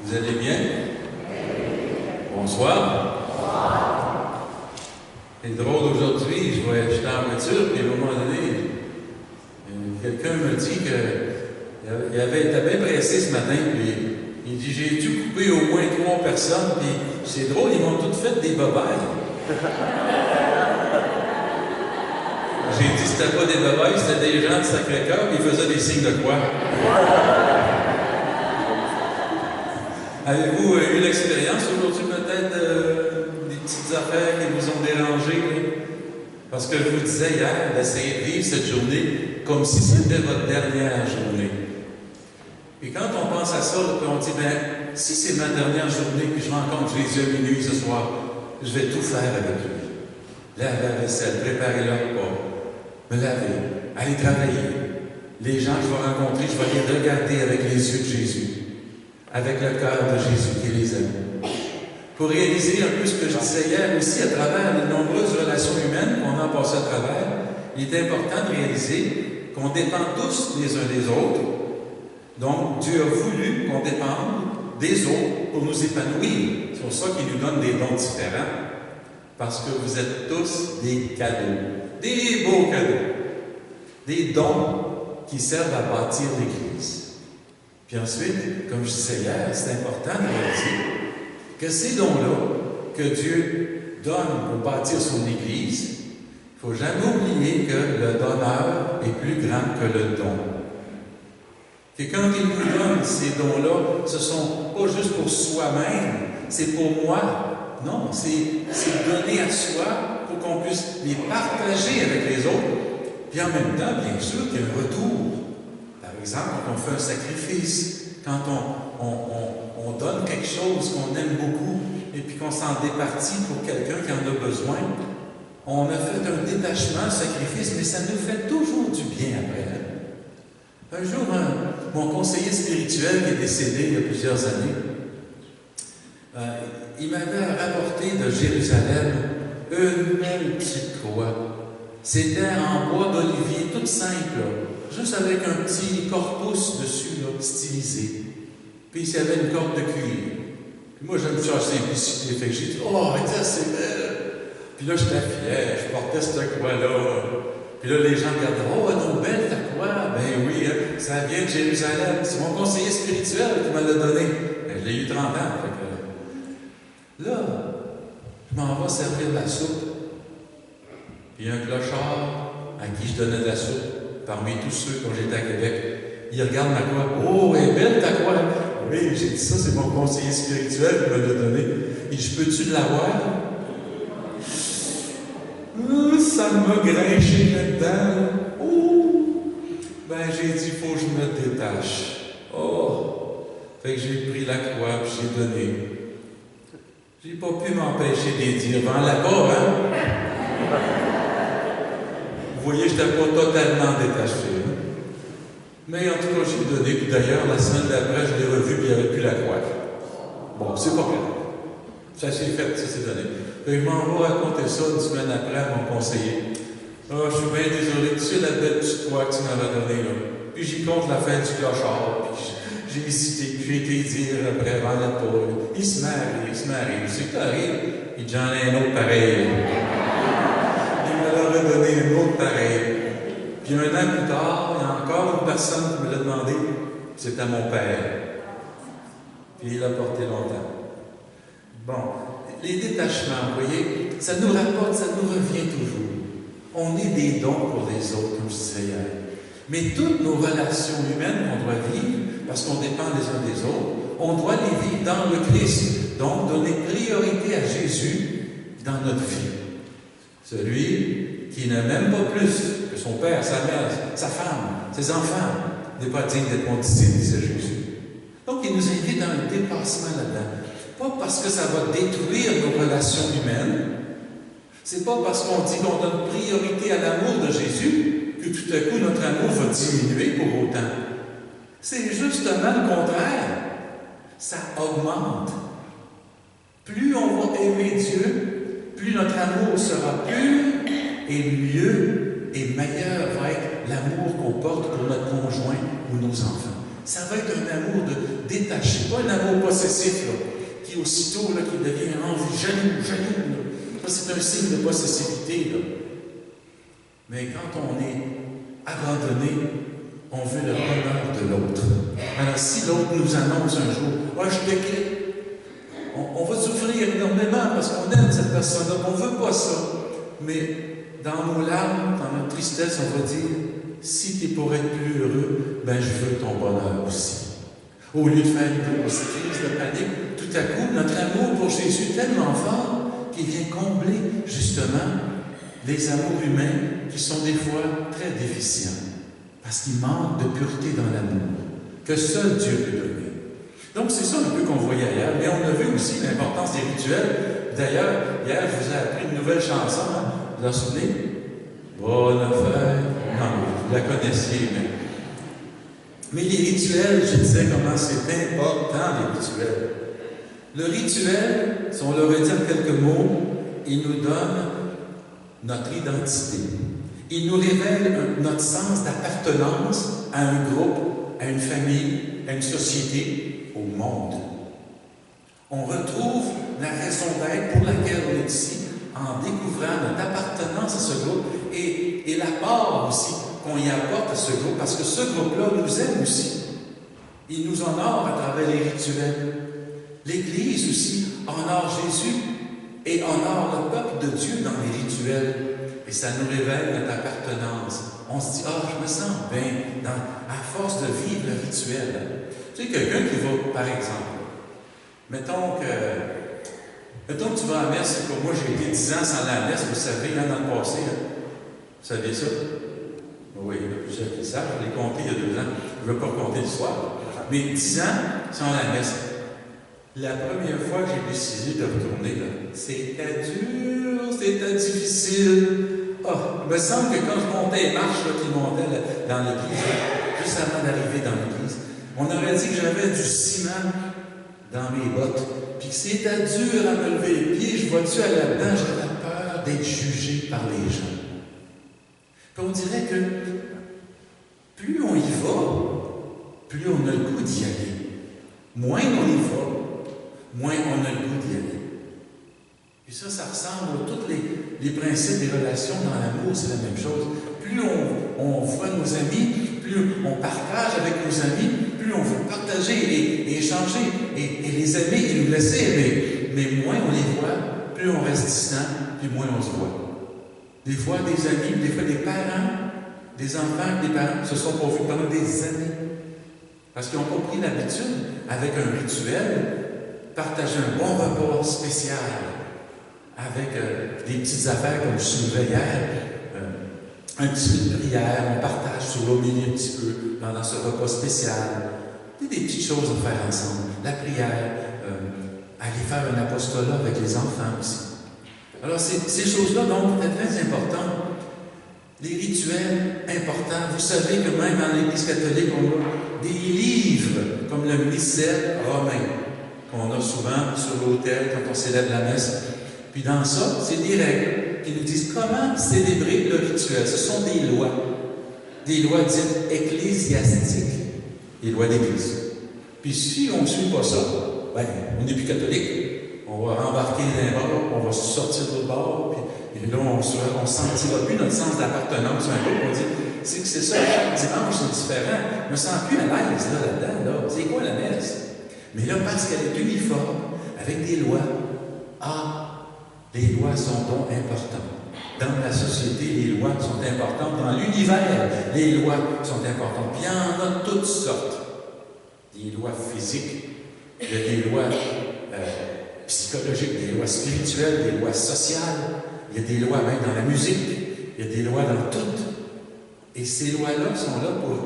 Vous allez bien? Bonsoir. C'est drôle aujourd'hui, j'étais en voiture, puis à un moment donné, quelqu'un me dit qu'il était bien pressé ce matin, puis il dit, j'ai dû couper au moins 3 personnes, puis c'est drôle, ils m'ont toutes fait des bobayes. J'ai dit, c'était pas des bobayes, c'était des gens de Sacré-Cœur, puis ils faisaient des signes de croix. Avez-vous eu l'expérience aujourd'hui peut-être des petites affaires qui vous ont dérangé? Parce que je vous disais hier d'essayer de vivre cette journée comme si c'était votre dernière journée. Et quand on pense à ça, on dit, ben, si c'est ma dernière journée puis je rencontre Jésus à minuit ce soir, je vais tout faire avec lui. Laver la vaisselle, préparer le repas, me laver, aller travailler. Les gens que je vais rencontrer, je vais les regarder avec les yeux de Jésus. Avec le cœur de Jésus qui les aime. Pour réaliser un peu ce que je disais hier aussi, à travers les nombreuses relations humaines qu'on a passées à travers, il est important de réaliser qu'on dépend tous les uns des autres. Donc, Dieu a voulu qu'on dépende des autres pour nous épanouir. C'est pour ça qu'il nous donne des dons différents. Parce que vous êtes tous des cadeaux. Des beaux cadeaux. Des dons qui servent à bâtir l'Église. Puis ensuite, comme je disais hier, c'est important de réaliser que ces dons-là que Dieu donne pour bâtir son Église, il ne faut jamais oublier que le donneur est plus grand que le don. Que quand il nous donne ces dons-là, ce ne sont pas juste pour soi-même, c'est pour moi. Non, c'est donner à soi pour qu'on puisse les partager avec les autres. Puis en même temps, bien sûr, qu'il y a un retour. Par exemple, quand on fait un sacrifice, quand on donne quelque chose qu'on aime beaucoup et puis qu'on s'en départit pour quelqu'un qui en a besoin, on a fait un détachement, un sacrifice, mais ça nous fait toujours du bien après. Un jour, mon conseiller spirituel qui est décédé il y a plusieurs années, il m'avait rapporté de Jérusalem une belle petite croix. C'était en bois d'olivier, toute simple, juste avec un petit corpus dessus, là, stylisé. Puis il y avait une corde de cuir. Puis moi, j'aime ça simplicité. Fait que j'ai dit, oh, c'est belle. Puis là, j'étais fier, je portais cette croix-là. Puis là, les gens regardaient, oh, non, belle ta croix. Ben oui, hein, ça vient de Jérusalem. C'est mon conseiller spirituel qui me l'a donné. Ben, je l'ai eu 30 ans. Fait que, là, je m'en vais servir de la soupe. Puis un clochard à qui je donnais de la soupe, parmi tous ceux quand j'étais à Québec, il regarde ma croix. Oh, elle est belle ta croix! Oui, j'ai dit ça, c'est mon conseiller spirituel qui me l'a donné. Et je peux-tu l'avoir? Ça m'a grinché là-dedans. Oh! Ben, j'ai dit, il faut que je me détache. Oh! Fait que j'ai pris la croix et j'ai donné. J'ai pas pu m'empêcher de dire, vends là-bas, hein? Vous voyez, je n'étais pas totalement détaché. Hein? Mais en tout cas, j'ai donné. Puis d'ailleurs, la semaine d'après, je l'ai revu, puis il n'y avait plus la croix. Bon, c'est pas grave. Ça s'est fait, ça s'est donné. Et je m'en vais raconter ça une semaine après à mon conseiller. Ah, je suis bien désolé, tu sais la belle petite croix que tu m'avais donnée, là. Puis j'y compte la fin du clochard, puis j'ai hésité, puis j'ai été dire après, avant la pause. Il se marie. C'est que t'arrives, il dit, j'en ai un autre pareil. Il m'avait donné un autre pareil. Puis 1 an plus tard, il y a encore une personne qui me l'a demandé. C'était mon père. Puis il a porté longtemps. Bon, les détachements, vous voyez, ça nous rapporte, ça nous revient toujours. On est des dons pour les autres, comme je disais hier. Mais toutes nos relations humaines qu'on doit vivre, parce qu'on dépend les uns des autres, on doit les vivre dans le Christ. Donc, donner priorité à Jésus dans notre vie. Celui qui n'a même pas plus que son père, sa mère, sa femme, ses enfants, n'est pas digne d'être mon disciple, disait Jésus. Donc, il nous invite dans un dépassement là-dedans. Pas parce que ça va détruire nos relations humaines, c'est pas parce qu'on dit qu'on donne priorité à l'amour de Jésus que tout à coup notre amour va diminuer pour autant. C'est justement le contraire. Ça augmente. Plus on va aimer Dieu, plus notre amour sera pur et mieux et meilleur va être l'amour qu'on porte pour notre conjoint ou nos enfants. Ça va être un amour détaché, pas un amour possessif, là, qui aussitôt, là, qui devient jaloux. Là. Ça, c'est un signe de possessivité. Là. Mais quand on est abandonné, on veut le bonheur de l'autre. Alors, si l'autre nous annonce un jour, « Ah, je te quitte », on va souffrir énormément parce qu'on aime cette personne-là, on ne veut pas ça. Mais dans nos larmes, dans notre tristesse, on va dire, si tu es pour être plus heureux, ben je veux ton bonheur aussi. Au lieu de faire une grosse crise de panique, tout à coup, notre amour pour Jésus est tellement fort qu'il vient combler justement les amours humains qui sont des fois très déficients, parce qu'il manque de pureté dans l'amour, que seul Dieu peut donner. Donc c'est ça un peu qu'on voyait hier, mais on a vu aussi l'importance des rituels. D'ailleurs, hier, je vous ai appris une nouvelle chanson, hein? Vous en souvenez? Bonne affaire. Non, vous la connaissiez, mais les rituels, je disais comment c'est important, les rituels. Le rituel, si on leur veut dire quelques mots, il nous donne notre identité. Il nous révèle notre sens d'appartenance à un groupe, à une famille, à une société, au monde. On retrouve la raison d'être pour laquelle on est ici en découvrant notre appartenance à ce groupe et l'apport aussi qu'on y apporte à ce groupe, parce que ce groupe-là nous aime aussi. Il nous honore à travers les rituels. L'Église aussi honore Jésus et honore le peuple de Dieu dans les rituels. Et ça nous révèle notre appartenance. On se dit, ah, je me sens bien à force de vivre le rituel. Tu sais, quelqu'un qui va, par exemple, mettons que tu vas à la messe, comme moi j'ai été 10 ans sans la messe, vous savez, dans le passé, vous savez ça? Oui, il y en a plusieurs qui le savent, je l'ai compté il y a 2 ans, je ne veux pas compter le soir, mais 10 ans sans la messe. La première fois que j'ai décidé de retourner, c'était dur, c'était difficile. Oh, il me semble que quand je montais les marches qui montaient dans l'église, juste avant d'arriver dans l'église, on aurait dit que j'avais du ciment dans mes bottes, puis que c'était dur à me lever les pieds, je vois-tu à là-dedans, j'avais peur d'être jugé par les gens. Puis on dirait que plus on y va, plus on a le goût d'y aller. Moins on y va, moins on a le goût d'y aller. Et ça ressemble à tous les principes des relations dans l'amour, c'est la même chose. Plus on voit nos amis, plus on partage avec nos amis, plus on veut partager et échanger et les aimer et nous laisser aimer. Mais moins on les voit, plus on reste distant, puis moins on se voit. Des fois, des amis, des fois des parents, des enfants, des parents se sont pas vus pendant des années. Parce qu'ils n'ont pas pris l'habitude, avec un rituel, partager un bon repas spécial, avec des petites affaires comme je soulevais hier, un petit peu de prière, on partage sur l'homélie un petit peu dans ce repas spécial. Des petites choses à faire ensemble. La prière, aller faire un apostolat avec les enfants aussi. Alors, ces choses-là, donc, étaient très importantes. Les rituels importants. Vous savez que même dans l'Église catholique, on a des livres, comme le missel romain, qu'on a souvent sur l'autel quand on célèbre la messe. Puis dans ça, c'est des règles qui nous disent comment célébrer le rituel. Ce sont des lois dites ecclésiastiques, des lois d'Église. Puis si on ne suit pas ça, ben, on n'est plus catholique. On va rembarquer d'un bord, on va sortir de l'autre bord, puis là, on ne sentira plus notre sens d'appartenance à un groupe. On dit, c'est que c'est ça, chaque dimanche, c'est différent. Je ne me sens plus à l'aise là-dedans. Là. C'est quoi la messe? Mais là, parce qu'elle est uniforme, avec des lois, les lois sont donc importantes. Dans la société, les lois sont importantes. Dans l'univers, les lois sont importantes. Puis il y en a toutes sortes. Des lois physiques, il y a des lois psychologiques, des lois spirituelles, des lois sociales, il y a des lois même dans la musique, il y a des lois dans tout. Et ces lois-là sont là pour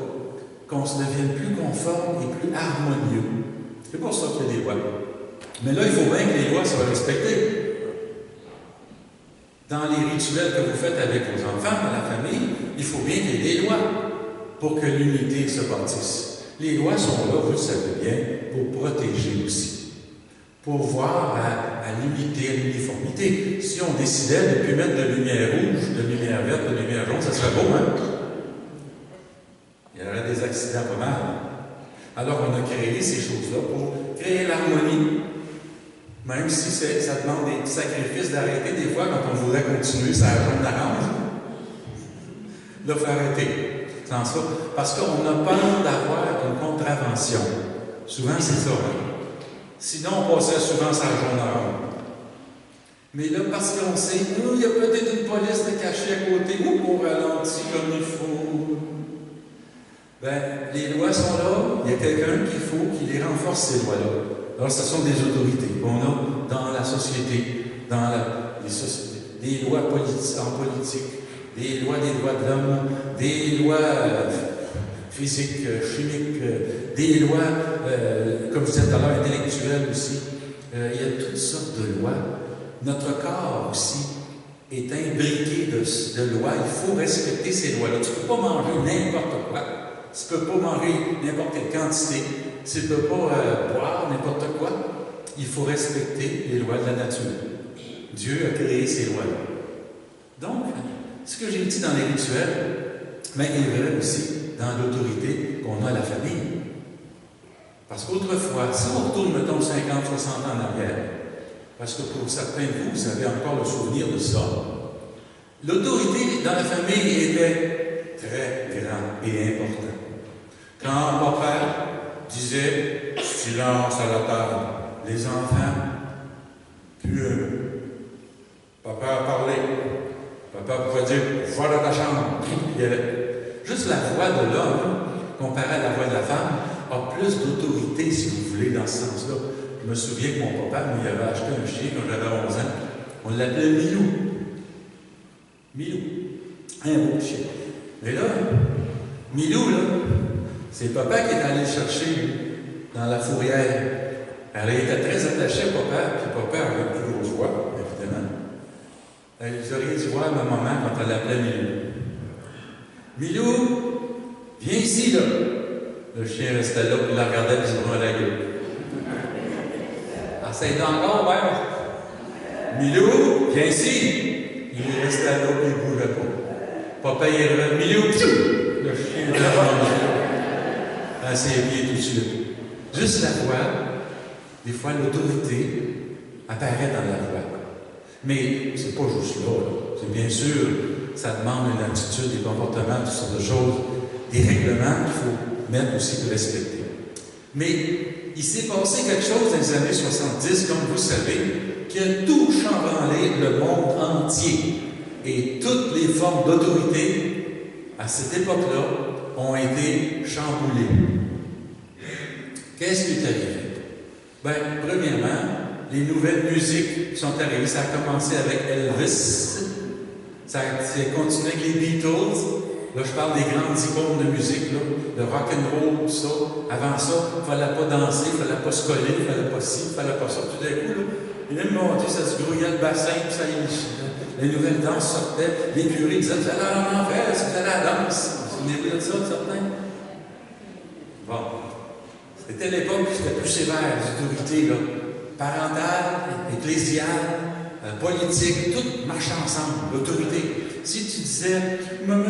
qu'on se devienne plus conforme et plus harmonieux. C'est pour ça qu'il y a des lois. Mais là, il faut bien que les lois soient respectées. Dans les rituels que vous faites avec vos enfants, dans la famille, il faut bien qu'il y ait des lois pour que l'unité se bâtisse. Les lois sont là, vous le savez bien, pour protéger aussi. Pour voir à l'unité, à l'uniformité. Si on décidait de ne plus mettre de lumière rouge, de lumière verte, de lumière jaune, ça serait beau, hein? Il y aurait des accidents pas mal. Alors, on a créé ces choses-là pour créer l'harmonie, même si ça demande des sacrifices d'arrêter des fois quand on voudrait continuer sa jaune d'orange. Là, il faut arrêter. Sans ça. Parce qu'on a peur d'avoir une contravention. Souvent, c'est ça. Sinon, on passait souvent sa jaune d'orange. Mais là, parce qu'on sait, il y a peut-être une police de cachée à côté, ou on ralentit comme il faut. Ben, les lois sont là, il y a quelqu'un qu'il faut qui les renforce, ces lois-là. Alors, ce sont des autorités qu'on a dans la société, dans les sociétés, des lois en politique, des lois des droits de l'homme, des lois physiques, chimiques, des lois, comme je disais tout à l'heure, intellectuelles aussi. Il y a toutes sortes de lois. Notre corps aussi est imbriqué de lois. Il faut respecter ces lois-là. Tu ne peux pas manger n'importe quoi. Tu ne peux pas manger n'importe quelle quantité. Tu ne peux pas boire n'importe quoi. Il faut respecter les lois de la nature. Dieu a créé ces lois-là. Donc, ce que j'ai dit dans les rituels, mais il est vrai aussi dans l'autorité qu'on a à la famille. Parce qu'autrefois, si on retourne, mettons, 50, 60 ans en arrière, parce que pour certains de vous, vous avez encore le souvenir de ça, l'autorité dans la famille était très grande et importante. Quand papa disait « silence à la table », les enfants, puis papa a parlé. Papa pouvait dire « va dans ta chambre ». Il y avait juste la voix de l'homme, comparée à la voix de la femme, a plus d'autorité, si vous voulez, dans ce sens-là. Je me souviens que mon papa, il avait acheté un chien quand j'avais 11 ans. On l'appelait Milou. Milou. Un beau chien. Mais là, Milou, là, c'est papa qui est allé le chercher dans la fourrière. Elle était très attachée à papa, puis papa avait une plus grosse voix, évidemment. Vous auriez dû voir ma maman quand elle l'appelait Milou. Milou, viens ici, là. Le chien restait là, puis il la regardait, puis il se prenait la gueule. Essaye encore, ouais. Milou, viens ici. Il restait là, puis il ne bougeait pas. Papa, il est revenu. Milou, piou! Le chien était rendu à ses pieds tout de suite. Juste la voix, des fois l'autorité apparaît dans la voix. Mais c'est pas juste là. C'est bien sûr, ça demande une attitude, des comportements, toutes sortes de choses, des règlements qu'il faut mettre aussi de respecter. Mais il s'est passé quelque chose dans les années 70, comme vous savez, qui a tout chambranlé le monde entier. Et toutes les formes d'autorité, à cette époque-là, ont été chamboulées. Qu'est-ce qui est arrivé? Bien, premièrement, les nouvelles musiques sont arrivées. Ça a commencé avec Elvis, ça a continué avec les Beatles. Là, je parle des grandes icônes de musique, là, de rock'n'roll, tout ça. Avant ça, il ne fallait pas danser, il ne fallait pas se coller, il ne fallait pas ci, il ne fallait pas ça. Tout d'un coup, là, il est monté, ça se grouillait le bassin, puis ça y est. Les nouvelles danses sortaient, les curés disaient « Vous allez en enfer, c'est vous allez à la danse. » Vous vous souvenez de ça, certains? Bon. C'était l'époque où c'était plus sévère, les autorités, là. Parentales, ecclésiales, politiques, tout marchait ensemble, l'autorité. Si tu disais, maman,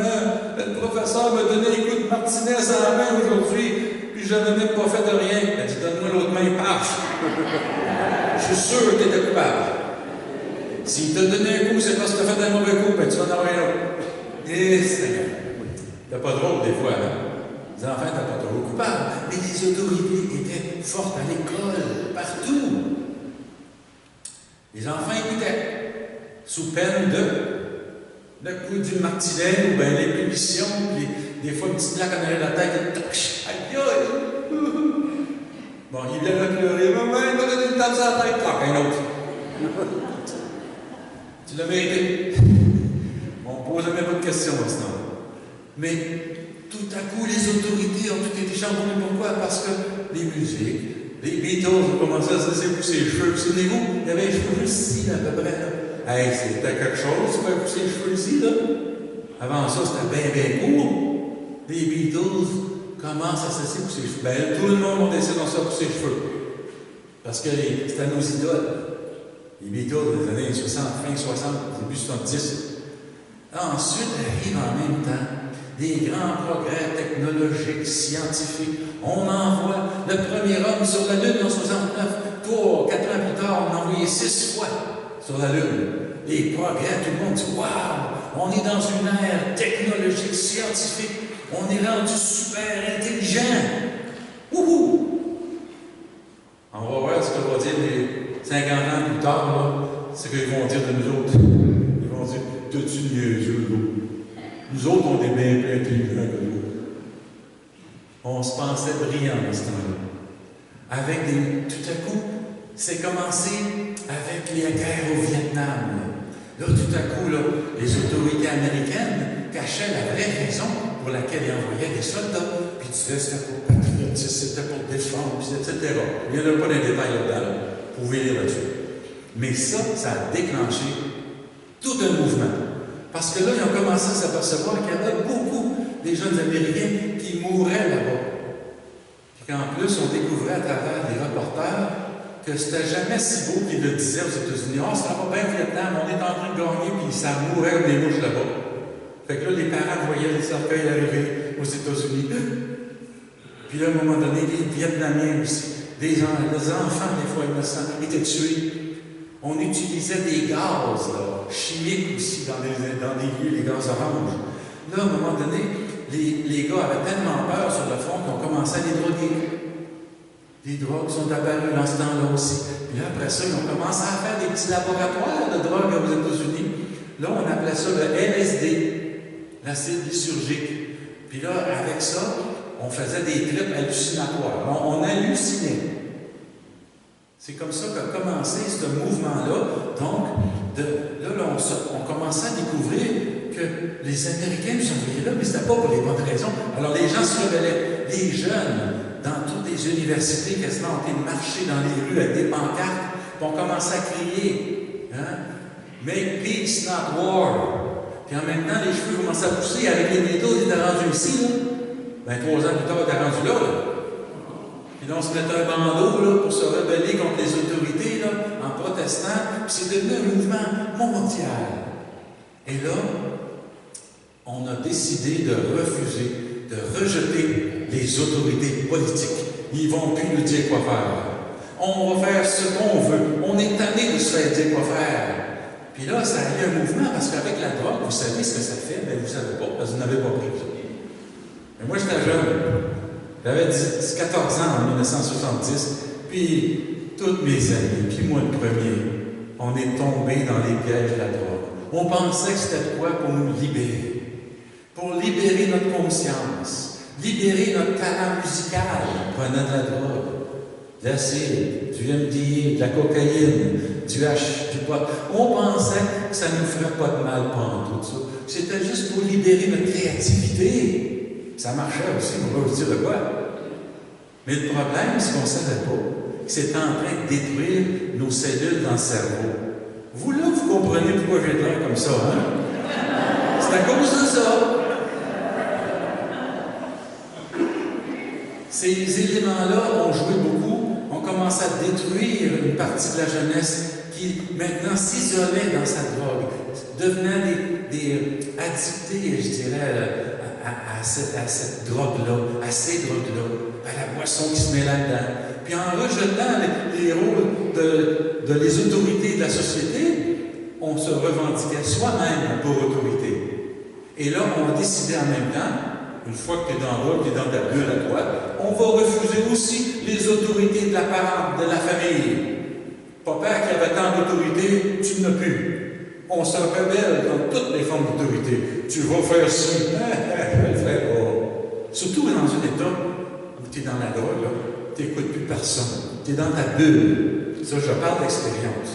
le professeur m'a donné un coup de martinet à la main aujourd'hui, puis je n'avais même pas fait de rien, elle dit, donne-moi l'autre main, paf! Je suis sûr que tu étais coupable. S'il t'a donné un coup, c'est parce que tu as fait un mauvais coup, ben tu vas en avoir un autre. Et c'est pas drôle des fois, hein? Les enfants n'étaient pas trop coupables, mais les autorités étaient fortes à l'école, partout. Les enfants écoutaient, sous peine le coup du martinet, ou bien les punitions, puis des fois une petite claque en arrière de la tête, aïe aïe! Bon, il vient là pleurer, maman, il m'a donné une tape sur la tête, claque un autre. Tu l'as mérité. On ne posait même pas de questions à ce temps-là. Mais tout à coup, les autorités ont tout été chamboulées. Pourquoi? Parce que les musiques, les Beatles ont commencé à se laisser pousser les cheveux. Souvenez-vous, il y avait les cheveux juste ici, là, à peu près. Là. Hey, c'était quelque chose, tu pouvais pousser les cheveux ici, là. Avant ça, c'était bien court. Les Beatles commencent à se laisser pousser les cheveux. Ben, tout le monde a décidé d'en se pousser les cheveux. Parce que c'était nos idoles. Les Beatles des années 60, fin 60, début 70. Ensuite arrivent en même temps des grands progrès technologiques, scientifiques. On envoie le premier homme sur la Lune en 69. 3, 4 ans plus tard, on a envoyé 6 fois sur la Lune. Les progrès, tout le monde dit « Wow! On est dans une ère technologique, scientifique. On est rendu super intelligent. Wouhou! » On va voir ce que va dire les 50 ans plus tard, là, ce qu'ils vont dire de nous autres. Ils vont dire « T'as-tu niaiseux, là? Nous autres, on est bien plus intelligents que nous. » On se pensait brillants à ce temps-là. Tout à coup, c'est commencé avec les guerres au Vietnam. Là, tout à coup, là, les autorités américaines cachaient la vraie raison pour laquelle ils envoyaient des soldats. Puis tu disais, c'était pour patriotisme, c'était pour défendre, etc. Il n'y en a pas de détails là-dedans, vous pouvez lire là-dessus. Mais ça a déclenché tout un mouvement. Parce que là, ils ont commencé à s'apercevoir qu'il y avait beaucoup des jeunes Américains qui mouraient là-bas. Puis qu'en plus, on découvrait à travers des reporters que c'était jamais si beau qu'ils le disaient aux États-Unis. « Ah, ça va bien au Vietnam, on est en train de gagner, puis ça mourait comme des mouches là-bas. » Fait que là, les parents voyaient les cercueils arriver aux États-Unis. Puis là, à un moment donné, les Vietnamiens aussi, des enfants, des fois innocents, étaient tués. On utilisait des gaz là, chimiques aussi dans des lieux, les gaz oranges. Là, à un moment donné, les gars avaient tellement peur sur le front qu'on commençait à les droguer. Les drogues sont apparues dans ce temps-là aussi. Puis là, après ça, ils ont commencé à faire des petits laboratoires de drogue aux États-Unis. Là, on appelait ça le LSD, l'acide lysergique. Puis là, avec ça, on faisait des trips hallucinatoires. On hallucinait. C'est comme ça qu'a commencé ce mouvement-là. Donc, on commençait à découvrir que les Américains nous envoyaient là, mais ce n'était pas pour les bonnes raisons. Alors, les gens se rebellaient. Les jeunes, dans toutes les universités, quasiment ont été marcher dans les rues avec des pancartes, puis on commençait à crier, hein? « Make peace, not war ». Puis en même temps, les cheveux commençaient à pousser, avec les métaux, ils étaient rendus ici, là. 3 ans plus tard, ils étaient rendus là. Puis là, on se mettait un bandeau là, pour se rebeller contre les autorités, là, en protestant, puis c'est devenu un mouvement mondial. Et là, on a décidé de refuser, de rejeter les autorités politiques. Ils ne vont plus nous dire quoi faire. On va faire ce qu'on veut. On est tanné de se faire dire quoi faire. Puis là, ça a eu un mouvement, parce qu'avec la drogue, vous savez ce que ça fait, mais vous ne savez pas, parce que vous n'avez pas pris. Mais moi, j'étais jeune. J'avais 14 ans en 1970, puis tous mes amis, puis moi le premier, on est tombés dans les pièges de la drogue. On pensait que c'était de quoi pour nous libérer. Pour libérer notre conscience, libérer notre talent musical, prenant de la drogue, de l'acide, du MDA, de la cocaïne, du hash, du pot. On pensait que ça ne nous ferait pas de mal pendant tout ça. C'était juste pour libérer notre créativité. Ça marchait aussi, on va vous dire de quoi. Mais le problème, c'est qu'on ne savait pas que c'était en train de détruire nos cellules dans le cerveau. Vous, là, vous comprenez pourquoi j'ai l'air comme ça, hein? C'est à cause de ça. Ces éléments-là ont joué beaucoup, ont commencé à détruire une partie de la jeunesse qui, maintenant, s'isolait dans sa drogue, devenait addictés, je dirais, à cette drogue-là, à ces drogues-là, à la boisson qui se met là-dedans. Puis en rejetant les rôles de les autorités de la société, on se revendiquait soi-même pour autorité. Et là, on a décidé en même temps, une fois que tu es dans l'ordre, tu es dans ta bulle à toi, on va refuser aussi les autorités de la parente, de la famille. Papa qui avait tant d'autorité, tu n'as plus. On se rebelle dans toutes les formes d'autorité. Tu vas faire ci, je vais le faire. Oh. Surtout dans un état où tu es dans la drogue, tu n'écoutes plus personne. Tu es dans ta bulle. Ça, je parle d'expérience.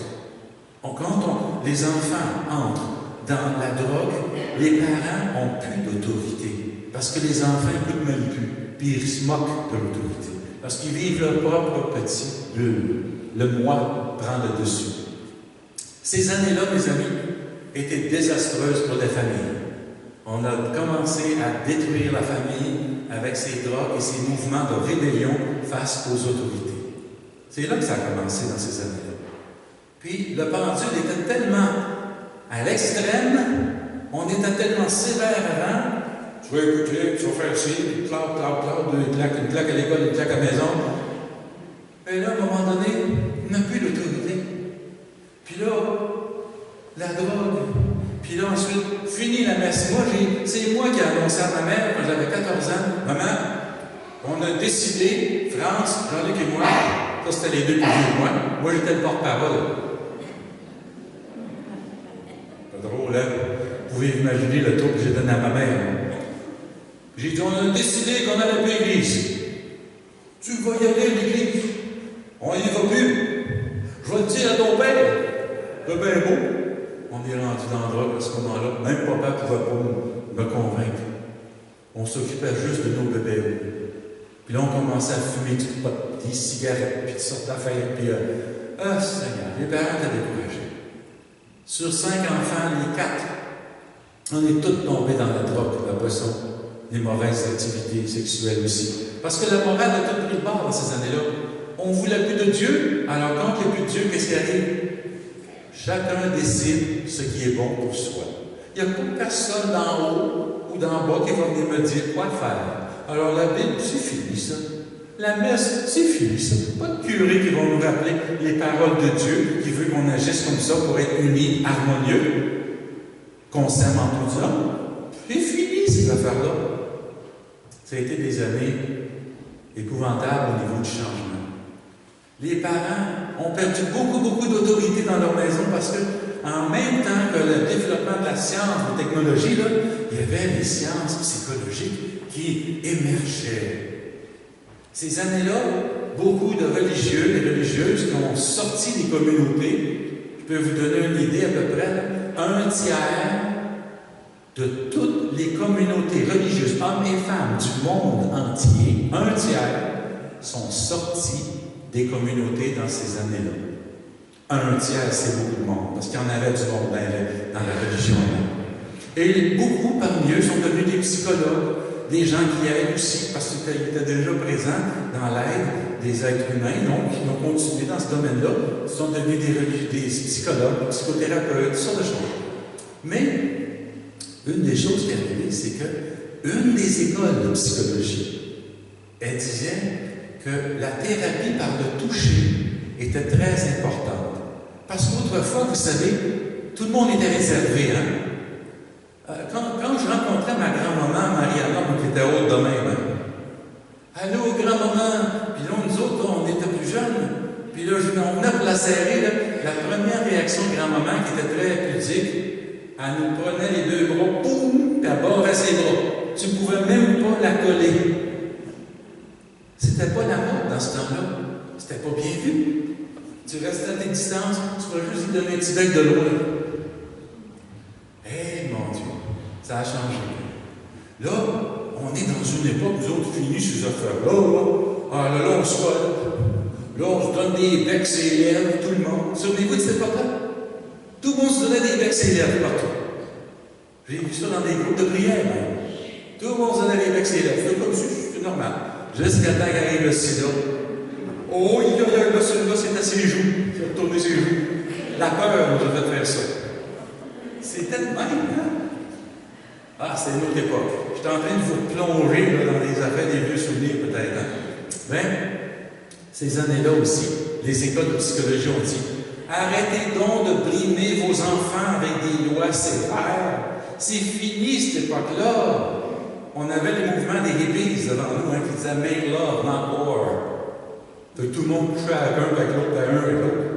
Quand les enfants entrent dans la drogue, les parents n'ont plus d'autorité. Parce que les enfants n'écoutent même plus. Puis ils se moquent de l'autorité. Parce qu'ils vivent leur propre petite bulle. Le moi prend le dessus. Ces années-là, mes amis, étaient désastreuses pour les familles. On a commencé à détruire la famille avec ces drogues et ces mouvements de rébellion face aux autorités. C'est là que ça a commencé dans ces années-là. Puis le pendule était tellement à l'extrême, on était tellement sévère avant, Oui, écoute, tu vas faire ci, clap, une claque à l'école, une claque à la maison. Et là, à un moment donné, il n'a plus d'autorité. Puis là, la drogue. Puis là, ensuite, fini la messe. C'est moi qui ai annoncé à ma mère, quand j'avais 14 ans, maman, on a décidé, France, Jean-Luc et moi, ça c'était les deux plus vieux que moi j'étais le porte-parole. Pas drôle, hein? Vous pouvez imaginer le tour que j'ai donné à ma mère. J'ai dit, on a décidé qu'on n'allait pas à l'église. Tu vas y aller à l'église. On n'y va plus. Je vais le dire à ton père. C'est bien beau. On est rendu dans le drogue à ce moment-là. Même papa ne pouvait pas me convaincre. On s'occupait juste de nos bébés. Puis là, on commençait à fumer du pot, des cigarettes, puis toutes sortes d'affaires. Puis, Seigneur, les parents étaient découragés. Sur 5 enfants, les 4, on est tous tombés dans la drogue, la boisson, les mauvaises activités sexuelles aussi. Parce que la morale a tout pris le bord dans ces années-là. On ne voulait plus de Dieu, alors quand il n'y a plus de Dieu, qu'est-ce qui arrive? Chacun décide ce qui est bon pour soi. Il n'y a pas personne d'en haut ou d'en bas qui va venir me dire quoi faire. Alors la Bible, c'est fini ça. La messe, c'est fini ça. Pas de curé qui vont nous rappeler les paroles de Dieu, qui veut qu'on agisse comme ça pour être unis, harmonieux, qu'on s'aime en tous hommes. C'est fini ces affaires-là. Ça a été des années épouvantables au niveau du changement. Les parents ont perdu beaucoup d'autorité dans leur maison parce que, en même temps que le développement de la science, de la technologie, là, il y avait les sciences psychologiques qui émergeaient. Ces années-là, beaucoup de religieux et religieuses qui ont sorti des communautés, je peux vous donner une idée à peu près, 1/3 de toutes les communautés religieuses, hommes et femmes du monde entier, 1/3 sont sortis des communautés dans ces années-là. 1/3, c'est beaucoup de monde, parce qu'il y en avait du monde dans la religion. Et beaucoup parmi eux sont devenus des psychologues, des gens qui aident aussi, parce qu'ils étaient déjà présents dans l'aide des êtres humains, donc ils ont continué dans ce domaine-là, ils sont devenus des psychologues, des psychothérapeutes, toutes sortes de choses. Mais, une des choses qui est arrivée, c'est qu'une des écoles de psychologie, elle disait que la thérapie par le toucher était très importante. Parce qu'autrefois, vous savez, tout le monde était réservé. Hein? Quand je rencontrais ma grand-maman, Mariana, qui était haute de même, allô, grand-maman! Puis là, nous autres, on était plus jeunes. Puis là, on venait pour la serrer. Là. La première réaction de grand-maman, qui était très pudique, elle nous prenait les deux bras, boum, puis elle barrait ses bras. Tu ne pouvais même pas la coller. C'était pas la mode dans ce temps-là. C'était pas bien vu. Tu restais à tes distances, tu pouvais juste lui donner un petit bec de loin. Mon Dieu, ça a changé. Là, on est dans une époque, nous autres, finis ces affaires-là. Là, on se colle. Là, on se donne des becs et les lèvres, tout le monde. Souvenez-vous de cette époque-là? Tout le monde se donnait des becs et les lèvres partout. J'ai vu ça dans des groupes de prière, même. Tout le monde se donnait des becs et les lèvres. C'est comme ça, c'est normal. Jusqu'à temps qu'arrive le sida. Oh, là, celui-là, c'est à ses joues. Il a retourné ses joues. La peur nous a fait faire ça. C'était de même, hein? C'est une autre époque. J'étais en train de vous plonger là, dans les affaires des vieux souvenirs, peut-être. Hein? Mais, ces années-là aussi, les écoles de psychologie ont dit arrêtez donc de brimer vos enfants avec des lois sévères. C'est fini cette époque-là. On avait le mouvement des hippies devant nous, qui disait make love, not war. Tout le monde couchait avec l'autre, avec l'autre.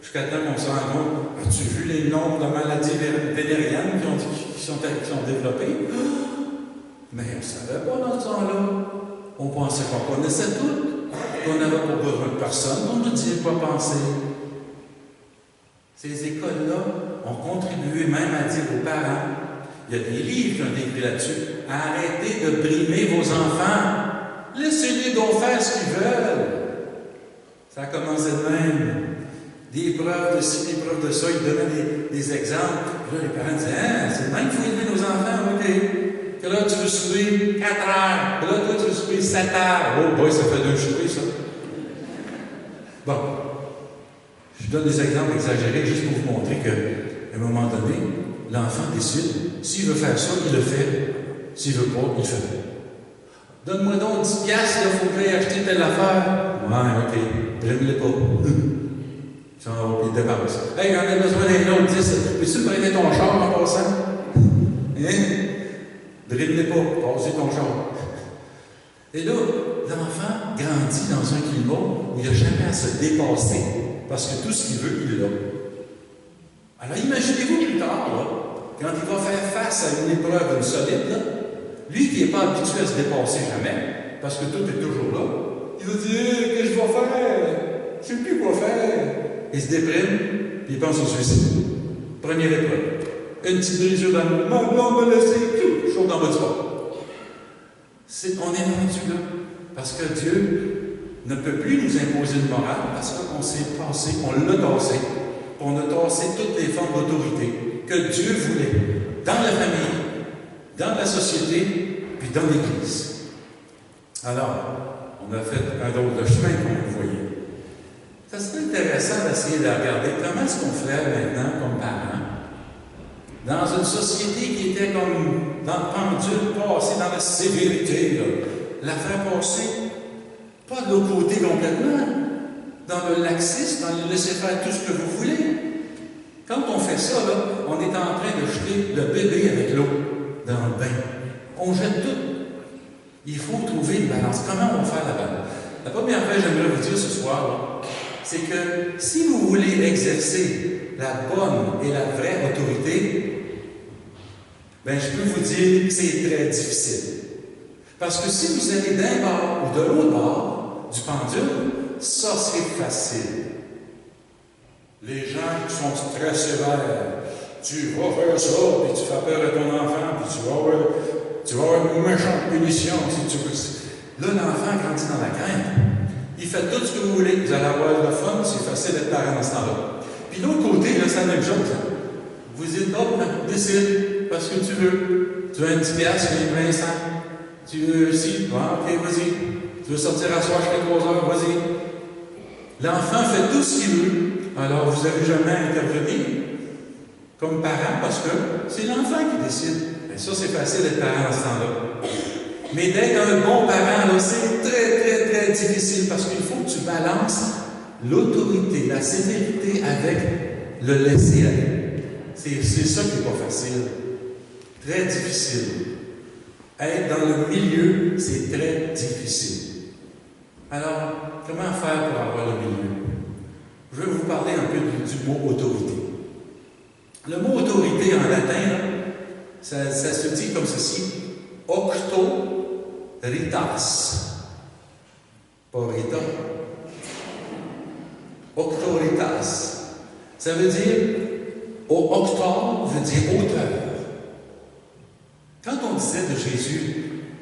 Jusqu'à temps qu'on se rende compte, as-tu vu les nombres de maladies vénériennes qui sont développées? Mais on ne savait pas dans ce temps-là. On pensait qu'on connaissait tout, qu'on n'avait pas besoin de personne, on ne nous disait pas penser. Ces écoles-là ont contribué même à dire aux parents, il y a des livres qui ont été écrits là-dessus, arrêtez de brimer vos enfants, laissez-les donc faire ce qu'ils veulent. Ça a commencé de même. Des preuves de ci, des preuves de ça, ils donnaient des exemples. Là, les parents disaient, c'est même qu'il faut élever nos enfants, ok. Que là, tu veux souper 4 heures. Que là, toi, tu veux souper 7 heures. Oh boy, ça fait 2 soupers, ça. Bon. Je donne des exemples exagérés juste pour vous montrer qu'à un moment donné, l'enfant décide. S'il veut faire ça, il le fait. S'il ne veut pas, il fait pas. Donne-moi donc 10 piastres, il faut que j'aille acheter telle affaire. Ouais, OK, je ne l'ai pas. Ça va, puis il dépense. Hey, j'en ai besoin d'un autre 10. Peux-tu me prêter ton char en passant? Hein? Drille-les pas, passe ton char. Et là, l'enfant grandit dans un climat où il n'a jamais à se dépasser, parce que tout ce qu'il veut, il l'a. Alors imaginez-vous plus tard, là, quand il va faire face à une épreuve solide, là, lui qui n'est pas habitué à se dépasser jamais, parce que tout est toujours là, il va dire hey, qu'est-ce que je vais faire? Je ne sais plus quoi faire. Il se déprime, puis il pense au suicide. Première épreuve. Une petite brisure d'amour. Maman me laisser tout, chaud dans votre sport. On est rendu là. Parce que Dieu ne peut plus nous imposer une morale, parce qu'on s'est passé, on l'a tassé. On a tassé toutes les formes d'autorité que Dieu voulait dans la famille, dans la société, puis dans l'Église. Alors, on a fait un drôle de chemin, comme vous voyez. Ça serait intéressant d'essayer de regarder comment est-ce qu'on ferait maintenant comme parents, dans une société qui était comme dans le pendule passé, dans la sévérité, là, la faire passer, pas de l'autre côté complètement, dans le laxisme, dans le laisser faire tout ce que vous voulez. Quand on fait ça, là, on est en train de jeter le bébé avec l'eau dans le bain. On jette tout. Il faut trouver une balance. Comment on va faire la balance? La première chose que j'aimerais vous dire ce soir, là, c'est que si vous voulez exercer la bonne et la vraie autorité, ben je peux vous dire que c'est très difficile. Parce que si vous allez d'un bord ou de l'autre bord du pendule, ça c'est facile. Les gens qui sont très sévères, tu vas faire ça, puis tu fais peur à ton enfant, puis tu vas avoir une méchante punition si tu veux. Là, l'enfant grandit dans la crainte. Il fait tout ce que vous voulez. Vous allez avoir le fun, c'est facile d'être parent dans ce temps-là. Puis l'autre côté, là, c'est la même chose. Hein. Vous dites, oh, décide, parce que tu veux. Tu veux un petit piastre, tu veux 20 cents. Tu veux ci, ok, vas-y. Tu veux sortir à soir jusqu'à 3 heures, vas-y. L'enfant fait tout ce qu'il veut. Alors, vous n'avez jamais à intervenir comme parent, parce que c'est l'enfant qui décide. Bien, ça, c'est facile d'être parent dans ce temps-là. Mais d'être un bon parent, là, c'est très, très, très difficile parce qu'il faut que tu balances l'autorité, la sévérité avec le laisser aller. C'est ça qui n'est pas facile. Très difficile. Être dans le milieu, c'est très difficile. Alors, comment faire pour avoir le milieu? Je vais vous parler un peu du mot autorité. Le mot autorité en latin, là, ça se dit comme ceci. Auctoritas. Pas rita. Auctoritas. Ça veut dire, octor veut dire auteur. Quand on disait de Jésus,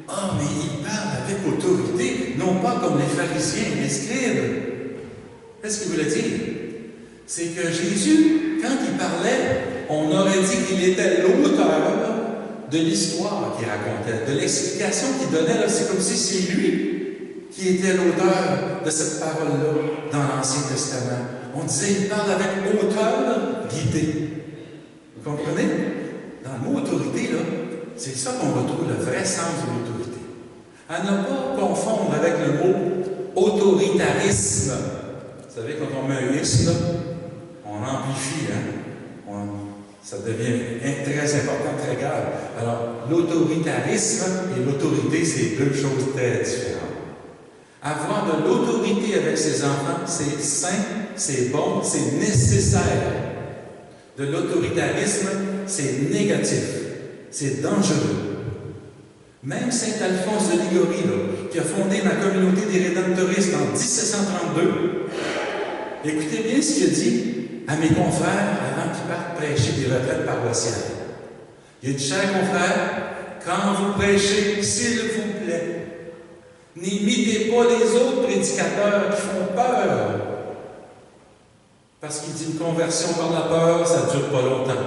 ah, mais il parle avec autorité, non pas comme les pharisiens et les scribes. Qu'est-ce qu'il voulait dire? C'est que Jésus, quand il parlait, on aurait dit qu'il était l'auteur de l'histoire qu'il racontait, de l'explication qu'il donnait. C'est comme si c'est lui qui était l'auteur de cette parole-là dans l'Ancien Testament. On disait qu'il parle avec hauteur guidée. Vous comprenez? Dans le mot autorité, là, c'est ça qu'on retrouve le vrai sens de l'autorité. À ne pas confondre avec le mot autoritarisme. Vous savez, quand on met un X, là, on amplifie, hein? Ça devient très important, très grave. Alors, l'autoritarisme et l'autorité, c'est deux choses très différentes. Avoir de l'autorité avec ses enfants, c'est sain, c'est bon, c'est nécessaire. De l'autoritarisme, c'est négatif, c'est dangereux. Même saint Alphonse de Liguori, qui a fondé la communauté des Rédemptoristes en 1732, écoutez bien ce qu'il a dit à mes confrères avant qu'ils partent prêcher des retraites paroissiales. Il a dit, chers confrères, quand vous prêchez, s'il vous plaît, n'imitez pas les autres prédicateurs qui font peur. Parce qu'il dit une conversion par la peur, ça ne dure pas longtemps.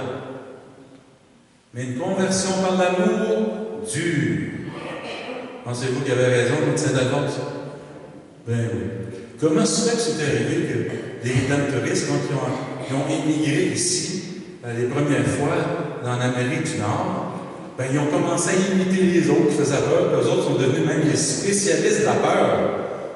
Mais une conversion par l'amour dure. Pensez-vous qu'il avait raison, comme saint Alphonse? Ben oui. Comment se fait que c'est arrivé que les Rédemptoristes, quand ils ont émigré ici, les premières fois, dans l'Amérique du Nord, ben, ils ont commencé à imiter les autres qui faisaient peur, puis eux autres sont devenus même les spécialistes de la peur.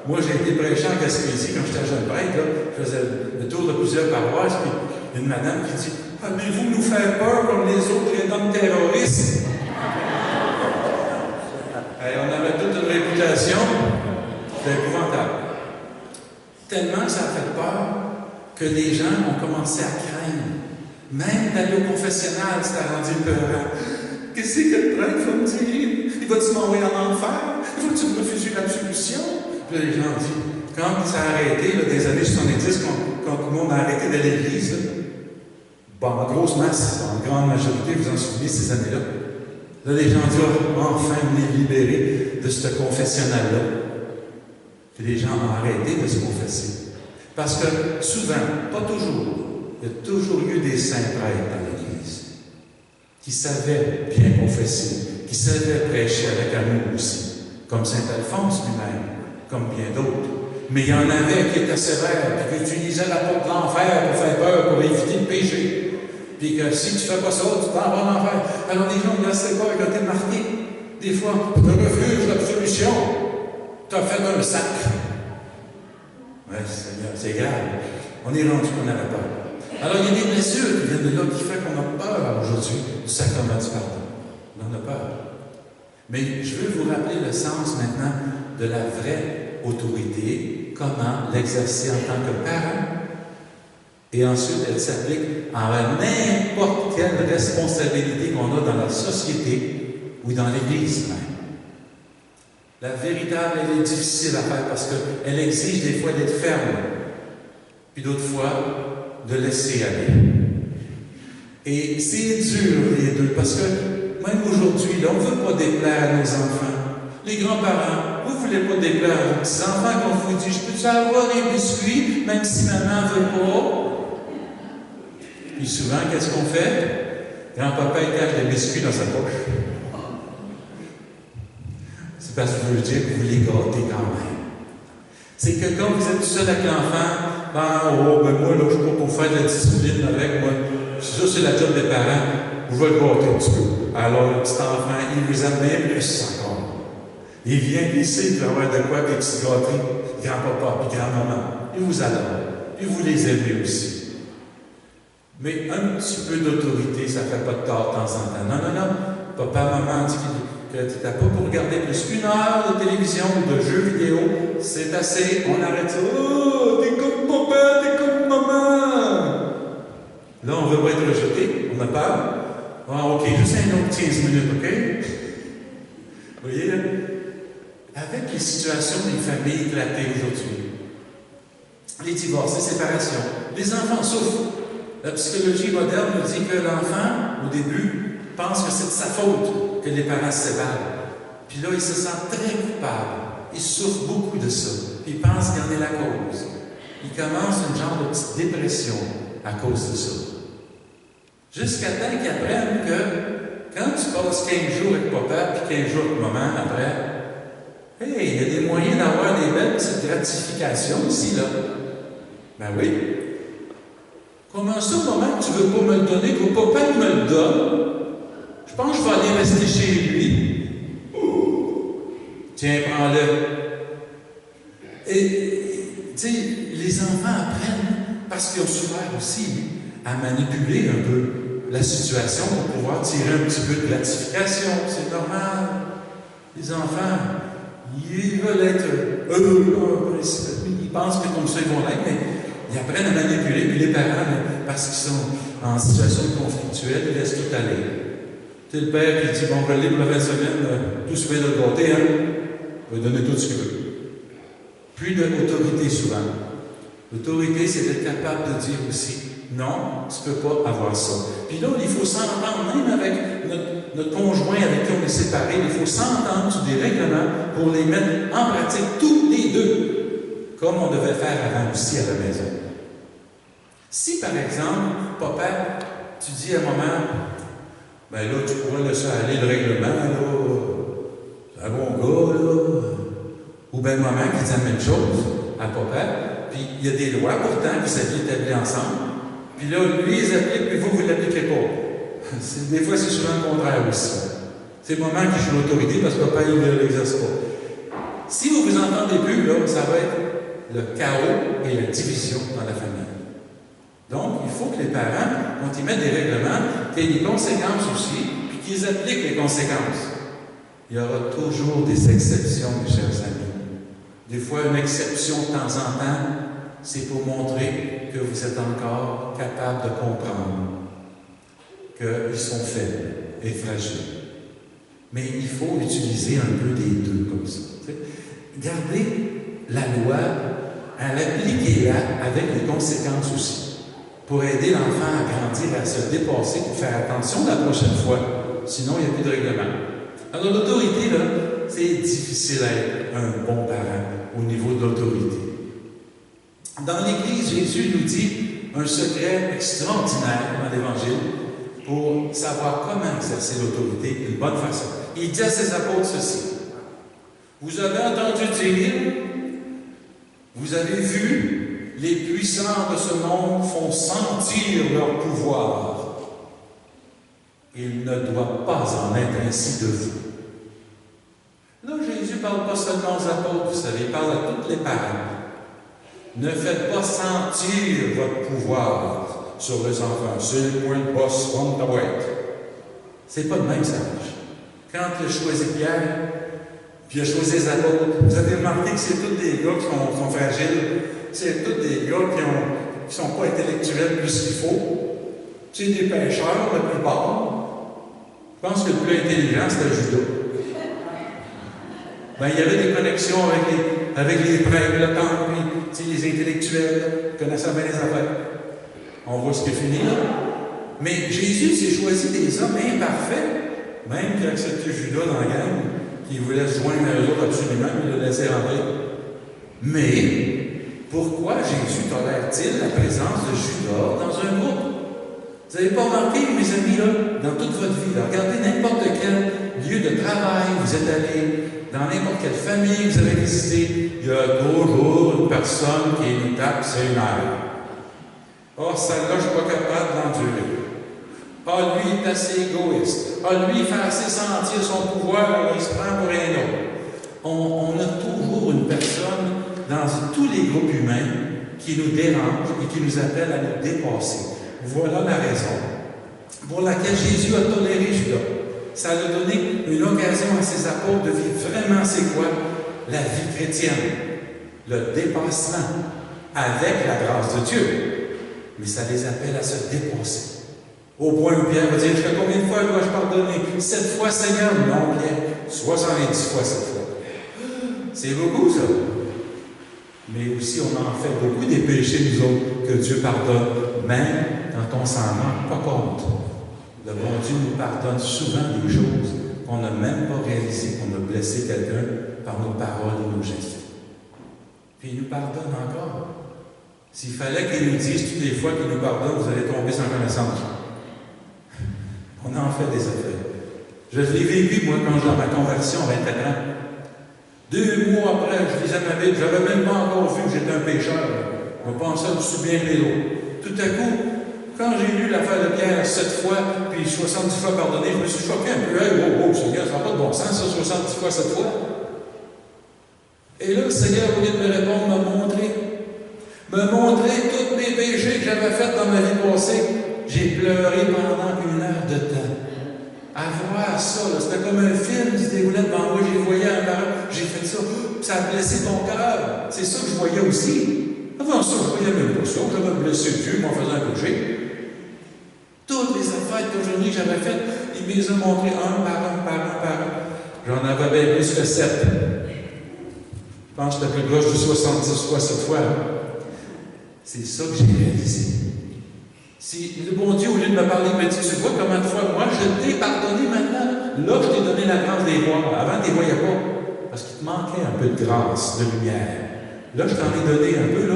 Moi, j'ai été prêchant en Gaspésie quand j'étais jeune prêtre, là, je faisais le tour de plusieurs paroisses, puis il y a une madame qui dit « Allez-vous nous faire peur comme les autres hommes terroristes? » On avait toute une réputation, c'était épouvantable. Tellement que ça a fait peur que les gens ont commencé à craindre. Même d'aller au confessionnal, c'était rendu peurant. Qu'est-ce que le prêtre va me dire? Il va-tu m'envoyer en enfer? Il va-tu me refuser l'absolution? Puis les gens disent, quand ça a arrêté, là, des années 70, quand tout le monde a arrêté d'aller à l'église, bon, en grosse masse, en grande majorité, vous en souvenez ces années-là, là, les gens disent, oh, enfin, on est libérés de ce confessionnal-là. Puis les gens ont arrêté de se confesser. Parce que souvent, pas toujours, il y a toujours eu des saints prêtres dans l'Église qui savaient bien confesser, qui savaient prêcher avec amour aussi, comme saint Alphonse lui-même, comme bien d'autres. Mais il y en avait qui étaient sévères, puis qui utilisaient la porte de l'enfer pour faire peur, pour éviter le péché. Puis que si tu ne fais pas ça, tu t'en vas en enfer. Alors les gens, ils restent pas quand tu es marqué. Des fois, tu refuses l'absolution. Tu as fait un sac. Oui, Seigneur, c'est grave. On est rendu qu'on avait peur. Alors, il y a des blessures qui viennent de là qui font qu'on a peur aujourd'hui du sacrement du pardon. On en a peur. Mais je veux vous rappeler le sens maintenant de la vraie autorité, comment l'exercer en tant que parent, et ensuite elle s'applique à n'importe quelle responsabilité qu'on a dans la société ou dans l'Église même. La véritable, elle est difficile à faire parce qu'elle exige des fois d'être ferme, puis d'autres fois de laisser aller. Et c'est dur les deux, parce que même aujourd'hui, là, on ne veut pas déplaire à nos enfants. Les grands-parents, vous ne voulez pas déplaire à vos petits-enfants quand vous dites « Je peux-tu avoir des biscuits, même si maman ne veut pas? » Puis souvent, qu'est-ce qu'on fait? Grand-papa, il cache des biscuits dans sa poche. C'est parce que je veux dire que vous les gâtez quand même. C'est que quand vous êtes tout seul avec l'enfant, moi, là, je ne suis pas pour faire de la discipline avec moi. Ça, c'est la job des parents. Je vais le gâter un petit peu. Alors, le petit enfant, il vous aime bien plus encore. Il vient ici, il va avoir de quoi, des petits gâteries, grand-papa puis grand-maman. Il vous adore. Puis vous les aimez aussi. Mais un petit peu d'autorité, ça ne fait pas de tort de temps en temps. Non, non, non. Papa, maman dit que tu n'as pas pour regarder plus qu'une heure de télévision ou de jeux vidéo. C'est assez. On arrête ça. Oh, t'es comme papa, t'es comme maman. Là, on ne veut pas être rejeté. On a peur. Ah, OK, juste un autre 15 minutes, OK? Vous voyez, là? Avec les situations des familles éclatées aujourd'hui, les divorces, les séparations, les enfants souffrent. La psychologie moderne nous dit que l'enfant, au début, pense que c'est de sa faute que les parents se séparent. Puis là, il se sent très coupable. Il souffre beaucoup de ça. Puis il pense qu'il en est la cause. Il commence une genre de petite dépression à cause de ça. Jusqu'à temps qu'ils apprennent que quand tu passes 15 jours avec papa puis 15 jours avec maman après, hey, il y a des moyens d'avoir des belles petites gratifications ici, là. Ben oui. Comment ça, maman, tu ne veux pas me le donner, que papa il me le donne? Je pense que je vais aller rester chez lui. Tiens, prends-le. Et, tu sais, les enfants apprennent, parce qu'ils ont souffert aussi, à manipuler un peu la situation pour pouvoir tirer un petit peu de gratification. C'est normal. Les enfants, ils veulent être heureux. Ils pensent que comme ça, ils vont l'être, mais ils apprennent à manipuler. Puis les parents, parce qu'ils sont en situation conflictuelle, ils laissent tout aller. Tu sais, le père qui dit, bon, je vais aller pour la fin de semaine, tout se fait de l'autre côté, hein? Il va donner tout ce qu'il veut. Plus d'autorité souvent. L'autorité, c'est d'être capable de dire aussi, non, tu ne peux pas avoir ça. Puis là, il faut s'entendre, même avec notre conjoint avec qui on est séparés, il faut s'entendre sur des règlements pour les mettre en pratique tous les deux, comme on devait faire avant aussi à la maison. Si, par exemple, papa, tu dis à maman, ben là, tu pourrais laisser aller le règlement, là, c'est un bon gars, là. Ou bien maman qui dit la même chose à papa, puis il y a des lois pourtant qui s'appliquent établies ensemble, puis là, lui, ils appliquent, puis vous ne l'appliquez pas. Des fois, c'est souvent le contraire aussi. C'est maman qui joue l'autorité parce que papa, il ne l'exerce pas. Si vous vous entendez plus, là, ça va être le chaos et la division dans la famille. Donc, il faut que les parents, quand ils mettent des règlements, qu'il y ait des conséquences aussi, puis qu'ils appliquent les conséquences. Il y aura toujours des exceptions, mes chers amis. Des fois, une exception de temps en temps, c'est pour montrer que vous êtes encore capable de comprendre qu'ils sont faibles et fragiles. Mais il faut utiliser un peu des deux comme ça. Gardez la loi, l'appliquez-la avec les conséquences aussi, pour aider l'enfant à grandir, à se dépasser, pour faire attention la prochaine fois. Sinon, il n'y a plus de règlement. Alors, l'autorité, là, c'est difficile à être un bon parent au niveau de l'autorité. Dans l'Église, Jésus nous dit un secret extraordinaire dans l'Évangile pour savoir comment exercer l'autorité d'une bonne façon. Il dit à ses apôtres ceci. Vous avez entendu dire, vous avez vu, les puissants de ce monde font sentir leur pouvoir. Il ne doit pas en être ainsi de vous. Là, Jésus ne parle pas seulement aux apôtres, vous savez, il parle à toutes les parents. Ne faites pas sentir votre pouvoir sur les enfants. C'est moi le boss from the white. C'est pas de même, ça marche. Quand il a choisi Pierre, puis il a choisi les apôtres, vous avez remarqué que c'est tous des gars qui sont fragiles. C'est tous des gars qui ne sont pas intellectuels plus qu'il faut. C'est des pêcheurs, la plupart. Je pense que le plus intelligent, c'était Judas. Ben, il y avait des connexions avec les prêtres, le temple, puis les intellectuels, connaissant bien les affaires. On voit ce qui est fini là. Mais Jésus s'est choisi des hommes imparfaits, même qui acceptaient Judas dans la gang, qui voulait se joindre à eux autres absolument, il le laissait rentrer. Mais pourquoi Jésus tolère-t-il la présence de Judas dans un groupe? Vous n'avez pas remarqué, mes amis, là, dans toute votre vie, là, regardez n'importe quel lieu de travail, vous êtes allé, dans n'importe quelle famille vous avez visité, il y a toujours une personne qui nous tape ses nerfs. Oh, celle-là, je ne suis pas capable d'endurer. Ah, lui, il est assez égoïste. Ah, lui, il fait assez sentir son pouvoir, il se prend pour un autre. On a toujours une personne dans tous les groupes humains qui nous dérange et qui nous appelle à nous dépasser. Voilà la raison pour laquelle Jésus a toléré Judas. Ça a donné une occasion à ses apôtres de vivre vraiment c'est quoi la vie chrétienne, le dépassement avec la grâce de Dieu. Mais ça les appelle à se dépasser. Au point où Pierre va dire, jusqu'à combien de fois dois-je pardonner? 7 fois, Seigneur? Non, Pierre, 70 fois 7 fois. C'est beaucoup, ça. Mais aussi, on en fait beaucoup des péchés, nous autres, que Dieu pardonne, même quand on s'en rend pas compte. Le bon Dieu nous pardonne souvent des choses qu'on n'a même pas réalisées, qu'on a blessé quelqu'un par nos paroles et nos gestes. Puis il nous pardonne encore. S'il fallait qu'il nous dise toutes les fois qu'il nous pardonne, vous allez tomber sans connaissance. On en fait des affaires. Je l'ai vécu, moi, quand j'ai ma conversion à 21 ans. 2 mois après, je lisais ma Bible, je n'avais même pas encore vu que j'étais un pécheur. Je pensais aussi bien que les autres. Tout à coup, quand j'ai lu l'affaire de Pierre 7 fois, puis 70 fois pardonné, je me suis choqué un peu. Hey, oh, Seigneur, ça n'a pas de bon sens, ça, 70 fois 7 fois. Et là, le Seigneur, au lieu de me répondre, m'a montré tous mes péchés que j'avais faits dans ma vie passée. J'ai pleuré pendant 1 heure de temps. À voir ça, là, c'était comme un film qui se déroulait devant moi, j'ai voyé un par un, j'ai fait ça, ça a blessé ton cœur. C'est ça que je voyais aussi. Avant ça, je voyais même pas ça, j'avais blessé Dieu m'en faisant un péché. Toutes les affaires qu'aujourd'hui j'avais faites, il me les a montrées un par un. J'en avais bien plus que 7. Je pense que j'étais plus proche de 70 fois cette fois. C'est ça que j'ai réalisé. Si le bon Dieu, au lieu de me parler, me dit, tu vois comment de fois, moi, je t'ai pardonné maintenant. Là, je t'ai donné la grâce des voir. Avant, tu ne les voyais pas. Parce qu'il te manquait un peu de grâce, de lumière. Là, je t'en ai donné un peu, là.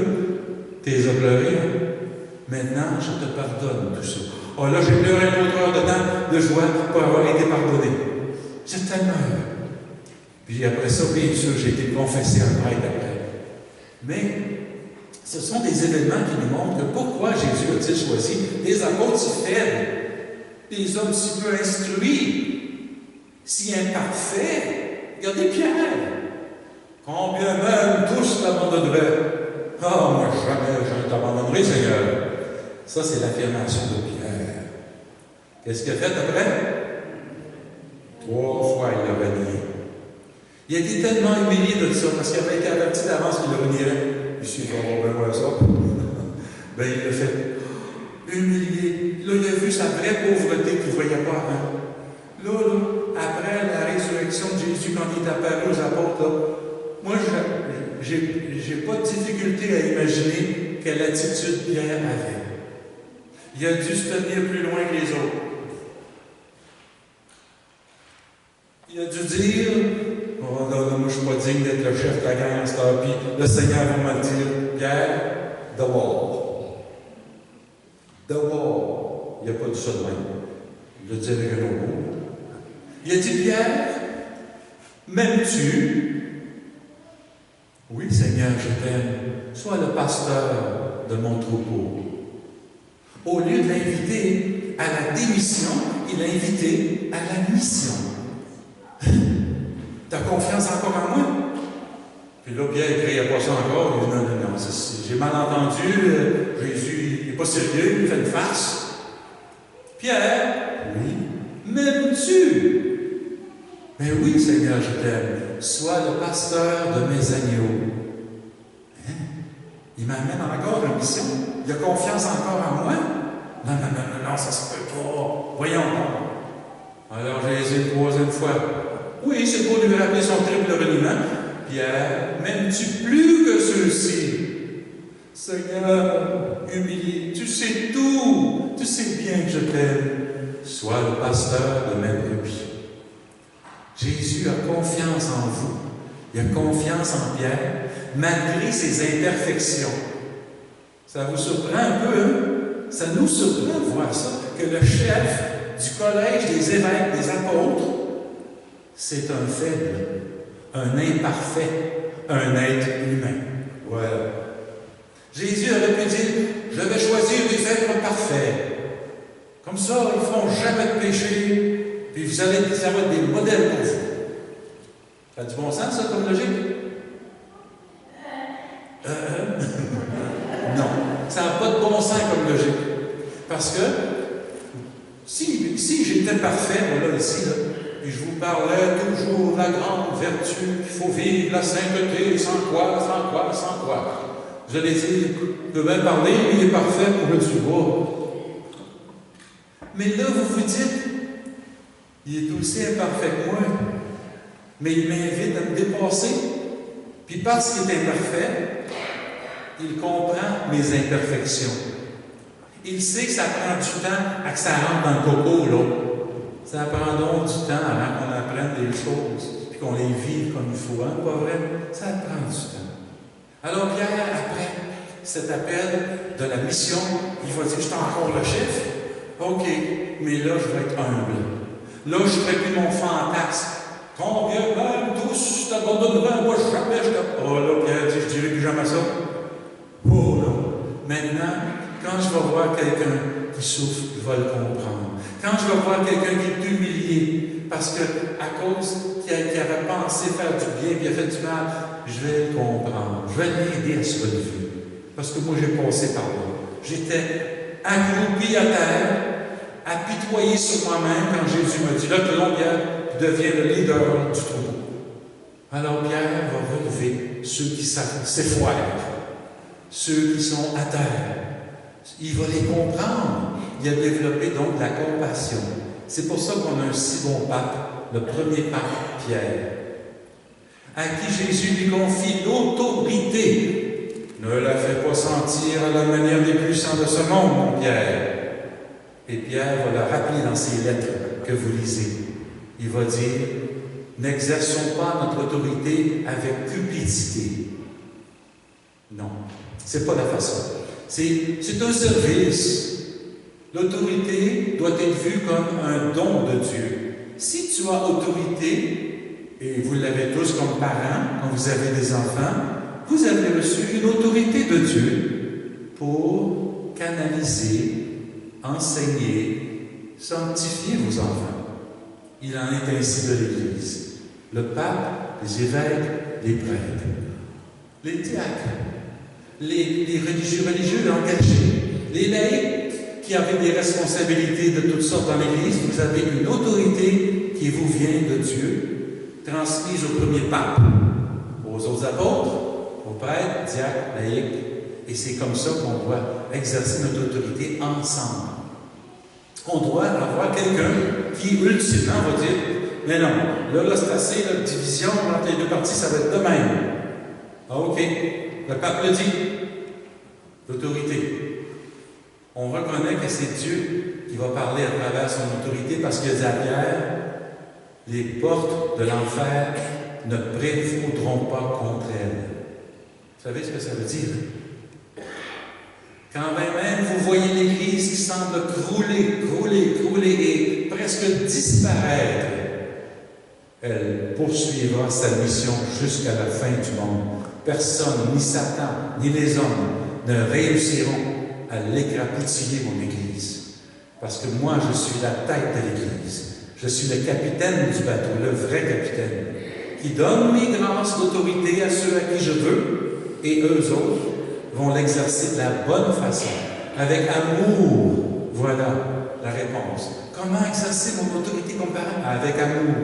Tu les as pleurés, hein? Maintenant, je te pardonne tout ça. Oh, là, j'ai pleuré un autre heure de temps de joie pour avoir été pardonné. C'est tellement heureux. Puis après ça, bien sûr, j'ai été confessé en prêtre après. Mais ce sont des événements qui nous montrent que pourquoi Jésus a-t-il choisi des apôtres si faibles, des hommes si peu instruits, si imparfait. Regardez Pierre. Combien même tous t'abandonneraient. Ah, moi jamais je ne t'abandonnerai, Seigneur. Ça, c'est l'affirmation de Pierre. Qu'est-ce qu'il a fait après? 3 fois, il a renié. Il a été tellement humilié de ça, parce qu'il avait été averti d'avance qu'il le renierait. Ici, il va avoir besoin de ça. Ben, il l'a fait. Humilié. Là, il a vu sa vraie pauvreté qu'il ne voyait pas avant. Là, après la résurrection de Jésus, quand il est apparu aux apôtres, là, moi, j'ai pas de difficulté à imaginer quelle attitude Pierre avait. Il a dû se tenir plus loin que les autres. Il a dû dire, oh là, moi je ne suis pas digne d'être le chef de la gang en ce temps, puis le Seigneur va me dire, Pierre, the wall. The wall. Il n'a pas dit ça de même. Il l'a dit avec un autre mot. Il a dit, Pierre, m'aimes-tu? Oui, Seigneur, je t'aime. Sois le pasteur de mon troupeau. Au lieu de l'inviter à la démission, il l'a invité à la mission. T'as confiance encore en moi? Puis là, Pierre ne criait pas ça encore. Il dit non, j'ai mal entendu. Jésus, il n'est pas sérieux, il fait une farce. Pierre, oui, m'aimes-tu? Mais oui, Seigneur, je t'aime. Sois le pasteur de mes agneaux. Hein? Il m'amène encore en mission. Il a confiance encore en moi? Non, ça se peut pas. Voyons. Alors Jésus, une 3e fois. Oui, c'est pour lui rappeler son triple reniement. Pierre, m'aimes-tu plus que ceux-ci? Seigneur, humilié, tu sais tout. Tu sais bien que je t'aime. Sois le pasteur de mes brebis. Jésus a confiance en vous. Il a confiance en Pierre, malgré ses imperfections. Ça vous surprend un peu, hein? Ça nous surprend de voir ça, que le chef du collège des évêques, des apôtres, c'est un faible, un imparfait, un être humain. Voilà. Jésus aurait pu dire, je vais choisir des êtres parfaits. Comme ça, ils ne feront jamais de péché, puis vous allez avoir des modèles pour vous. Ça a du bon sens, ça, comme logique? Non, ça n'a pas de bon sens comme logique. Parce que, si j'étais parfait, voilà, ici, là, puis je vous parlais toujours de la grande vertu, qu'il faut vivre la sainteté, sans quoi. Vous allez dire, il peut bien parler, il est parfait, pour le suivre. Mais là, vous vous dites, il est aussi imparfait que moi, mais il m'invite à me dépasser. Puis parce qu'il est imparfait, il comprend mes imperfections. Il sait que ça prend du temps à que ça rentre dans le coco, là. Ça prend donc du temps avant qu'on apprenne des choses, puis qu'on les vive comme il faut, hein, pas vrai? Ça prend du temps. Alors Pierre, après cet appel de la mission, il va dire, je suis encore le chef. OK, mais là, je vais être humble. Là, je ne ferai plus mon fantasme. Combien même tous t'abandonneront, moi jamais je... Oh là, Pierre dit, je dirais plus jamais ça. Oh là, maintenant, quand je vais voir quelqu'un qui souffre, je vais le comprendre. Quand je vais voir quelqu'un qui est humilié, parce que à cause qu'il avait pensé faire du bien, puis il a fait du mal, je vais le comprendre. Je vais l'aider à se relever. Parce que moi, j'ai passé par là. J'étais accroupi à terre, apitoyé sur moi-même, quand Jésus m'a dit, là, Pierre, devient le leader du troupeau. Alors Pierre va relever ceux qui s'effoirent, ceux qui sont à terre. Il va les comprendre. Il a développé donc la compassion. C'est pour ça qu'on a un si bon pape, le premier pape Pierre, à qui Jésus lui confie l'autorité. Ne la fais pas sentir à la manière des puissants de ce monde, mon Pierre. Et Pierre va le rappeler dans ses lettres que vous lisez. Il va dire, n'exerçons pas notre autorité avec cupidité. Non, c'est pas la façon. C'est un service. L'autorité doit être vue comme un don de Dieu. Si tu as autorité, et vous l'avez tous comme parents, quand vous avez des enfants, vous avez reçu une autorité de Dieu pour canaliser, enseigner, sanctifier vos enfants. Il en est ainsi de l'Église. Le pape, les évêques, les prêtres, les diacres, les religieux engagés, les laïcs qui avaient des responsabilités de toutes sortes dans l'Église. Vous avez une autorité qui vous vient de Dieu, transmise au premier pape, aux autres apôtres, aux prêtres, diacres, laïcs. Et c'est comme ça qu'on doit exercer notre autorité ensemble. On doit avoir quelqu'un qui, ultimement, va dire « Mais non, là c'est assez, la division entre les deux parties, ça va être de même. » Ah, OK. Le pape le dit. L'autorité. On reconnaît que c'est Dieu qui va parler à travers son autorité parce qu'il a dit à Pierre « Les portes de l'enfer ne prévaudront pas contre elle. » Vous savez ce que ça veut dire? Quand même vous voyez l'Église qui semble crouler et presque disparaître, elle poursuivra sa mission jusqu'à la fin du monde. Personne, ni Satan, ni les hommes, ne réussiront à l'écrabouiller, mon Église. Parce que moi, je suis la tête de l'Église. Je suis le capitaine du bateau, le vrai capitaine, qui donne mes grâces d'autorité à ceux à qui je veux, et eux autres vont l'exercer de la bonne façon, avec amour. Voilà la réponse. Comment exercer mon autorité comme parent? Avec amour.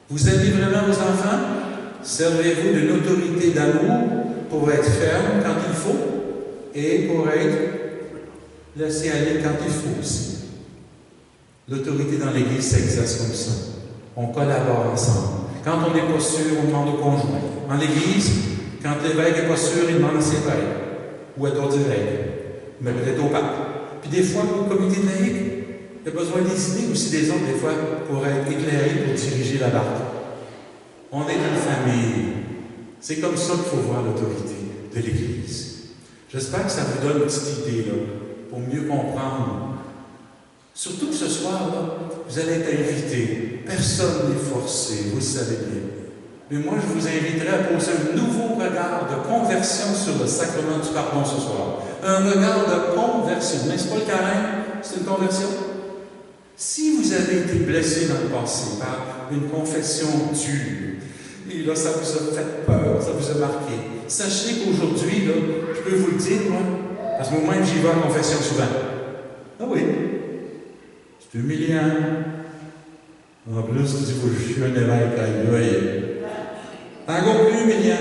Vous aimez vraiment vos enfants? Servez-vous d'une autorité d'amour pour être ferme quand il faut et pour être laissé aller quand il faut aussi. L'autorité dans l'Église s'exerce comme ça. On collabore ensemble. Quand on n'est pas sûr, on demande au conjoint. En l'Église, quand l'évêque n'est pas sûr, il demande à ses pères ou à d'autres évêques, mais peut-être au pape. Puis des fois, au comité de laïcs, il y a besoin des idées aussi des autres, des fois, pour être éclairé, pour diriger la barque. On est une famille. C'est comme ça qu'il faut voir l'autorité de l'Église. J'espère que ça vous donne une petite idée, là, pour mieux comprendre. Surtout que ce soir-là, vous allez être invités. Personne n'est forcé, vous le savez bien. Mais moi, je vous inviterai à poser un nouveau regard de conversion sur le sacrement du pardon ce soir. Un regard de conversion. N'est-ce pas le carême? C'est une conversion. Si vous avez été blessé dans le passé par une confession dure, et là, ça vous a fait peur, ça vous a marqué, sachez qu'aujourd'hui, là, je peux vous le dire, moi, parce que moi-même, j'y vais en confession souvent. Ah oui, c'est humiliant. En plus, tu dis, je suis un évêque, c'est encore plus humiliant.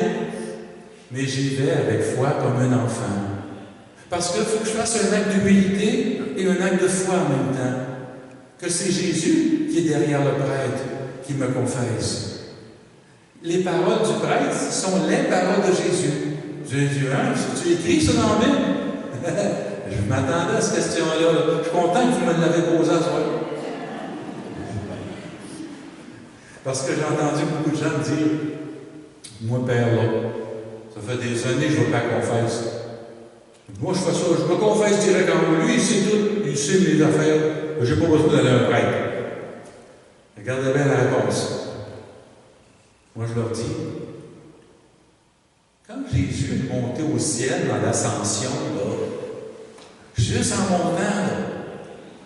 Mais j'y vais avec foi comme un enfant. Parce qu'il faut que je fasse un acte d'humilité et un acte de foi en même temps. Que c'est Jésus qui est derrière le prêtre qui me confesse. Les paroles du prêtre sont les paroles de Jésus. Jésus, hein? Tu écris ça dans la Bible? Je m'attendais à cette question-là. Je suis content que vous me l'avez posée à ce soir. Parce que j'ai entendu beaucoup de gens me dire, moi, père, là, ça fait des années que je ne veux pas confesse. Moi, je fais ça, je me confesse direct en moi. Lui, il sait tout, il sait mes affaires. Je n'ai pas besoin d'aller à un prêtre. Regardez bien la réponse. Moi, je leur dis, quand Jésus est monté au ciel dans l'ascension, là, juste en montant, là,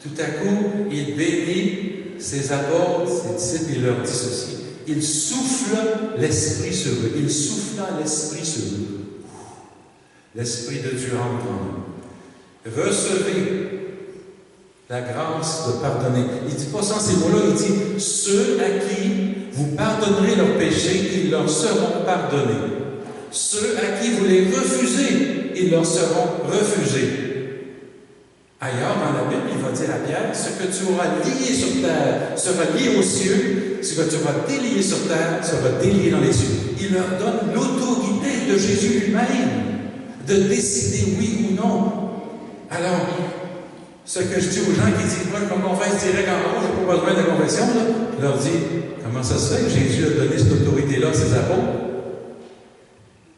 tout à coup, il bénit ses apôtres, ses disciples, il leur dit ceci. Il souffla l'Esprit sur eux. Il souffla l'Esprit sur eux. L'Esprit de Dieu entre en eux. Recevez la grâce de pardonner. Il ne dit pas sans ces mots-là, il dit ceux à qui vous pardonnerez leurs péchés, ils leur seront pardonnés. Ceux à qui vous les refusez, ils leur seront refusés. Ailleurs dans la Bible, il va dire à Pierre, ce que tu auras lié sur terre sera lié aux cieux, ce que tu auras délié sur terre sera délié dans les cieux. Il leur donne l'autorité de Jésus lui-même de décider oui ou non. Alors, ce que je dis aux gens qui disent, moi je me confesse direct en haut, je n'ai pas besoin de confession, là, je leur dis, comment ça se fait que Jésus a donné cette autorité-là à ses apôtres?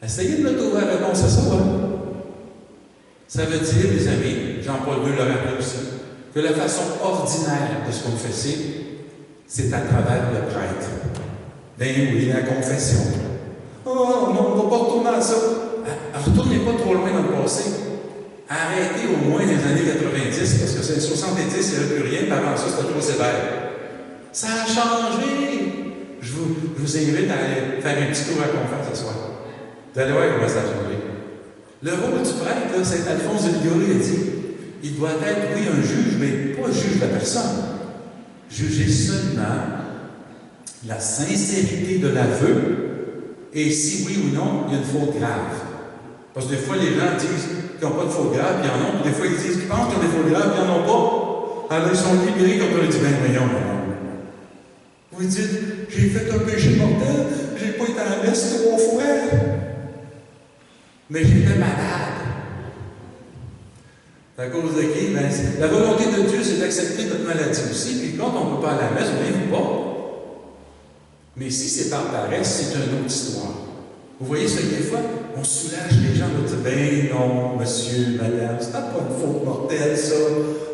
Essayez de me trouver la réponse à ça, hein? Ça veut dire, mes amis, Jean-Paul II l'a rappelé aussi, que la façon ordinaire de se confesser, c'est à travers le prêtre. Ben oui, la confession. Oh non, on ne va pas retourner à ça. Retournez pas trop loin dans le passé. Arrêtez au moins les années 90, parce que c'est 70, il n'y avait plus rien, puis avant ça, c'était trop sévère. Ça a changé. Je vous invite à aller faire un petit tour à la conférence ce soir. Vous allez voir comment ça a changé. Le rôle du prêtre, là, Saint Alphonse de Liguori a dit, il doit être, oui, un juge, mais pas juge de la personne. Juger seulement la sincérité de l'aveu et si oui ou non, il y a une faute grave. Parce que des fois, les gens disent qu'ils n'ont pas de faute grave, puis ils en ont, puis des fois, ils disent qu'ils pensent qu'ils ont des fautes graves, puis ils n'en ont pas. Alors, ils sont libérés quand on leur dit, ben voyons, vous dites, j'ai fait un péché mortel, j'ai pas été à la messe 3 fois, mais j'étais malade. C'est à cause de qui? Ben, la volonté de Dieu, c'est d'accepter notre maladie aussi, puis quand on ne peut pas à la messe, on ne vit pas. Mais si c'est par paresse, c'est une autre histoire. Vous voyez, ça, des fois, on soulage les gens, on dit, ben non, monsieur, madame, c'est pas une faute mortelle, ça.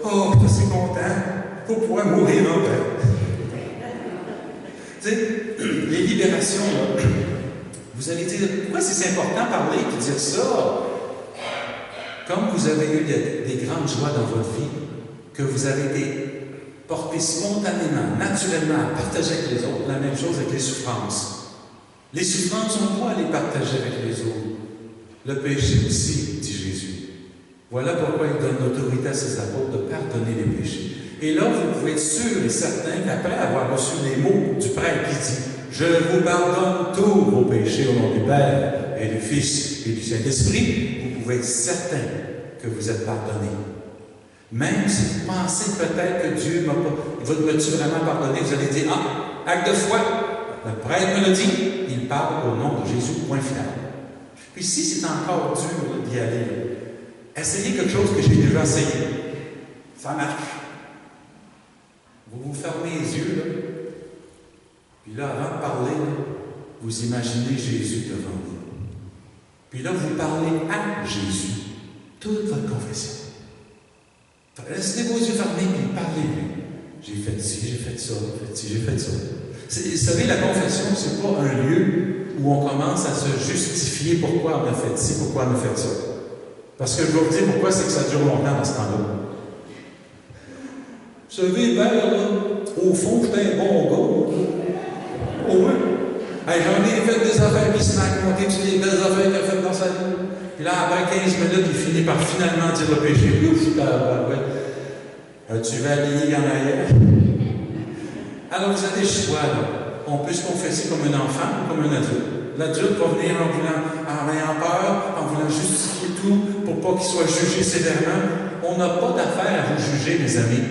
Oh, je suis content, pour pouvoir mourir en paix. Tu sais, les libérations, là, vous allez dire, pourquoi c'est important de parler et de dire ça? Comme vous avez eu des grandes joies dans votre vie, que vous avez été porté spontanément, naturellement à partager avec les autres, la même chose avec les souffrances. Les souffrances, on doit les partager avec les autres. Le péché aussi, dit Jésus. Voilà pourquoi il donne l'autorité à ses apôtres de pardonner les péchés. Et là, vous pouvez être sûr et certain qu'après avoir reçu les mots du prêtre qui dit « Je vous pardonne tous vos péchés au nom du Père et du Fils et du Saint-Esprit », vous pouvez être certain que vous êtes pardonné. Même si vous pensez peut-être que Dieu va-tu vraiment pardonner, vous allez dire « Ah, acte de foi, le prêtre me le dit, il parle au nom de Jésus, point final. » Puis si c'est encore dur d'y aller, essayez quelque chose que j'ai déjà essayé. Ça marche. Vous vous fermez les yeux, là. Puis là, avant de parler, vous imaginez Jésus devant vous. Puis là, vous parlez à Jésus. Toute votre confession. Laissez vos yeux fermés, puis parlez-lui. J'ai fait ci, j'ai fait ça, j'ai fait ci, j'ai fait ça. Vous savez, la confession, c'est pas un lieu où on commence à se justifier pourquoi on a fait ci, pourquoi on a fait ça. Parce que je vais vous dire pourquoi c'est que ça dure longtemps dans ce temps-là. Vous savez, ben, là, au fond, j'étais un bon gars. Oh oui. Hey, j'en ai fait des affaires qui se m'ont raconté, toutes les belles affaires qu'il a faites dans sa vie. Puis là, après 15 minutes, il finit par finalement dire le péché. Ouf, ouais. Tu vas aligner en arrière. Alors, vous avez le choix, là. On peut se confesser comme un enfant ou comme un adulte. L'adulte va venir en ayant peur, en voulant justifier tout pour pas qu'il soit jugé sévèrement. On n'a pas d'affaire à vous juger, mes amis.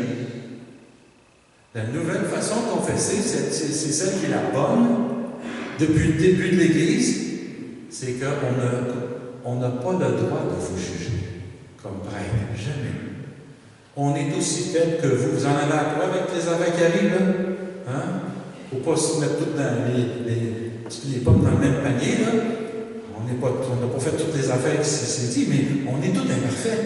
La nouvelle façon de confesser, c'est celle qui est la bonne depuis le début de l'Église, c'est qu'on n'a pas le droit de vous juger comme prêtre, jamais. On est aussi faible que vous. Vous en avez à quoi avec les affaires qui arrivent, là? Hein? Il ne faut pas se mettre toutes dans les pommes dans le même panier, là. On n'a pas fait toutes les affaires qui s'est dit, mais on est tous imparfaits.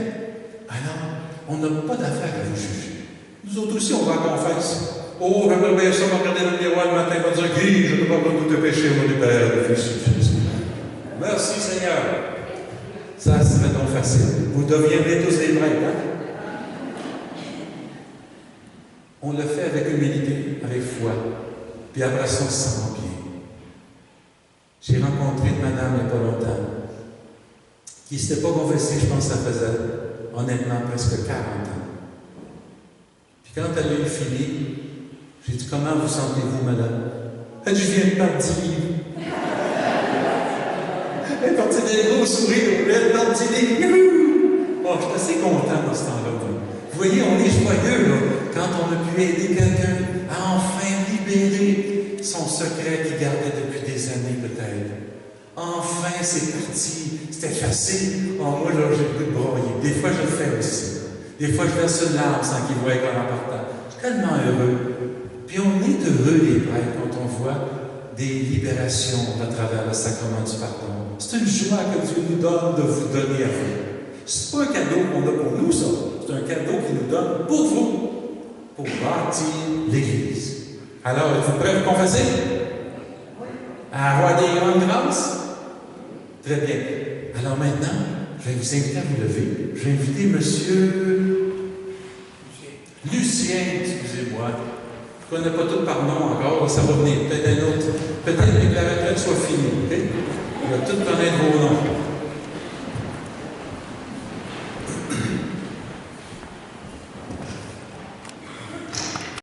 Alors, on n'a pas d'affaire à vous juger. Nous autres aussi, on va confesse. Oh, j'aimerais bien ça, me regarder dans le miroir le matin, me dire, Guy, je ne peux pas de tes péchés, au nom du Père, du Fils et du Jésus. Merci, Seigneur. Ça, c'est maintenant facile. Vous deviendrez tous des prêtres, hein? On le fait avec humilité, avec foi. Puis après ça, on se sent bien. J'ai rencontré une madame il n'y a pas longtemps qui ne s'était pas confessée, je pense que ça faisait honnêtement presque 40 ans. Puis quand elle a eu fini, j'ai dit, comment vous sentez-vous, madame? Elle dit, je viens de partir. Elle est partie des gros sourires, elle est partie des... Oh, je suis assez content dans ce temps-là. Vous voyez, on est joyeux, là, quand on a pu aider quelqu'un à enfin libérer son secret qu'il gardait depuis des années, peut-être. Enfin, c'est parti. C'était facile. Oh, moi, là, j'ai le goût de broyer. Des fois, je le fais aussi. Des fois, je verse une larme sans qu'il voie comme en partant. Je suis tellement heureux. Puis on est heureux, les prêtres, quand on voit des libérations à travers le sacrement du pardon. C'est une joie que Dieu nous donne de vous donner à vous. C'est pas un cadeau qu'on a pour nous, ça. C'est un cadeau qu'il nous donne pour vous, pour bâtir l'Église. Alors, êtes-vous prêts à vous confesser? À avoir des grandes grâces? Très bien. Alors maintenant, je vais vous inviter à vous lever. Je vais inviter M. Lucien, excusez-moi. Je ne connais pas tout par nom encore, ça va venir. Peut-être un autre. Peut-être que la retraite soit finie. Okay? Il va tout connaître vos noms.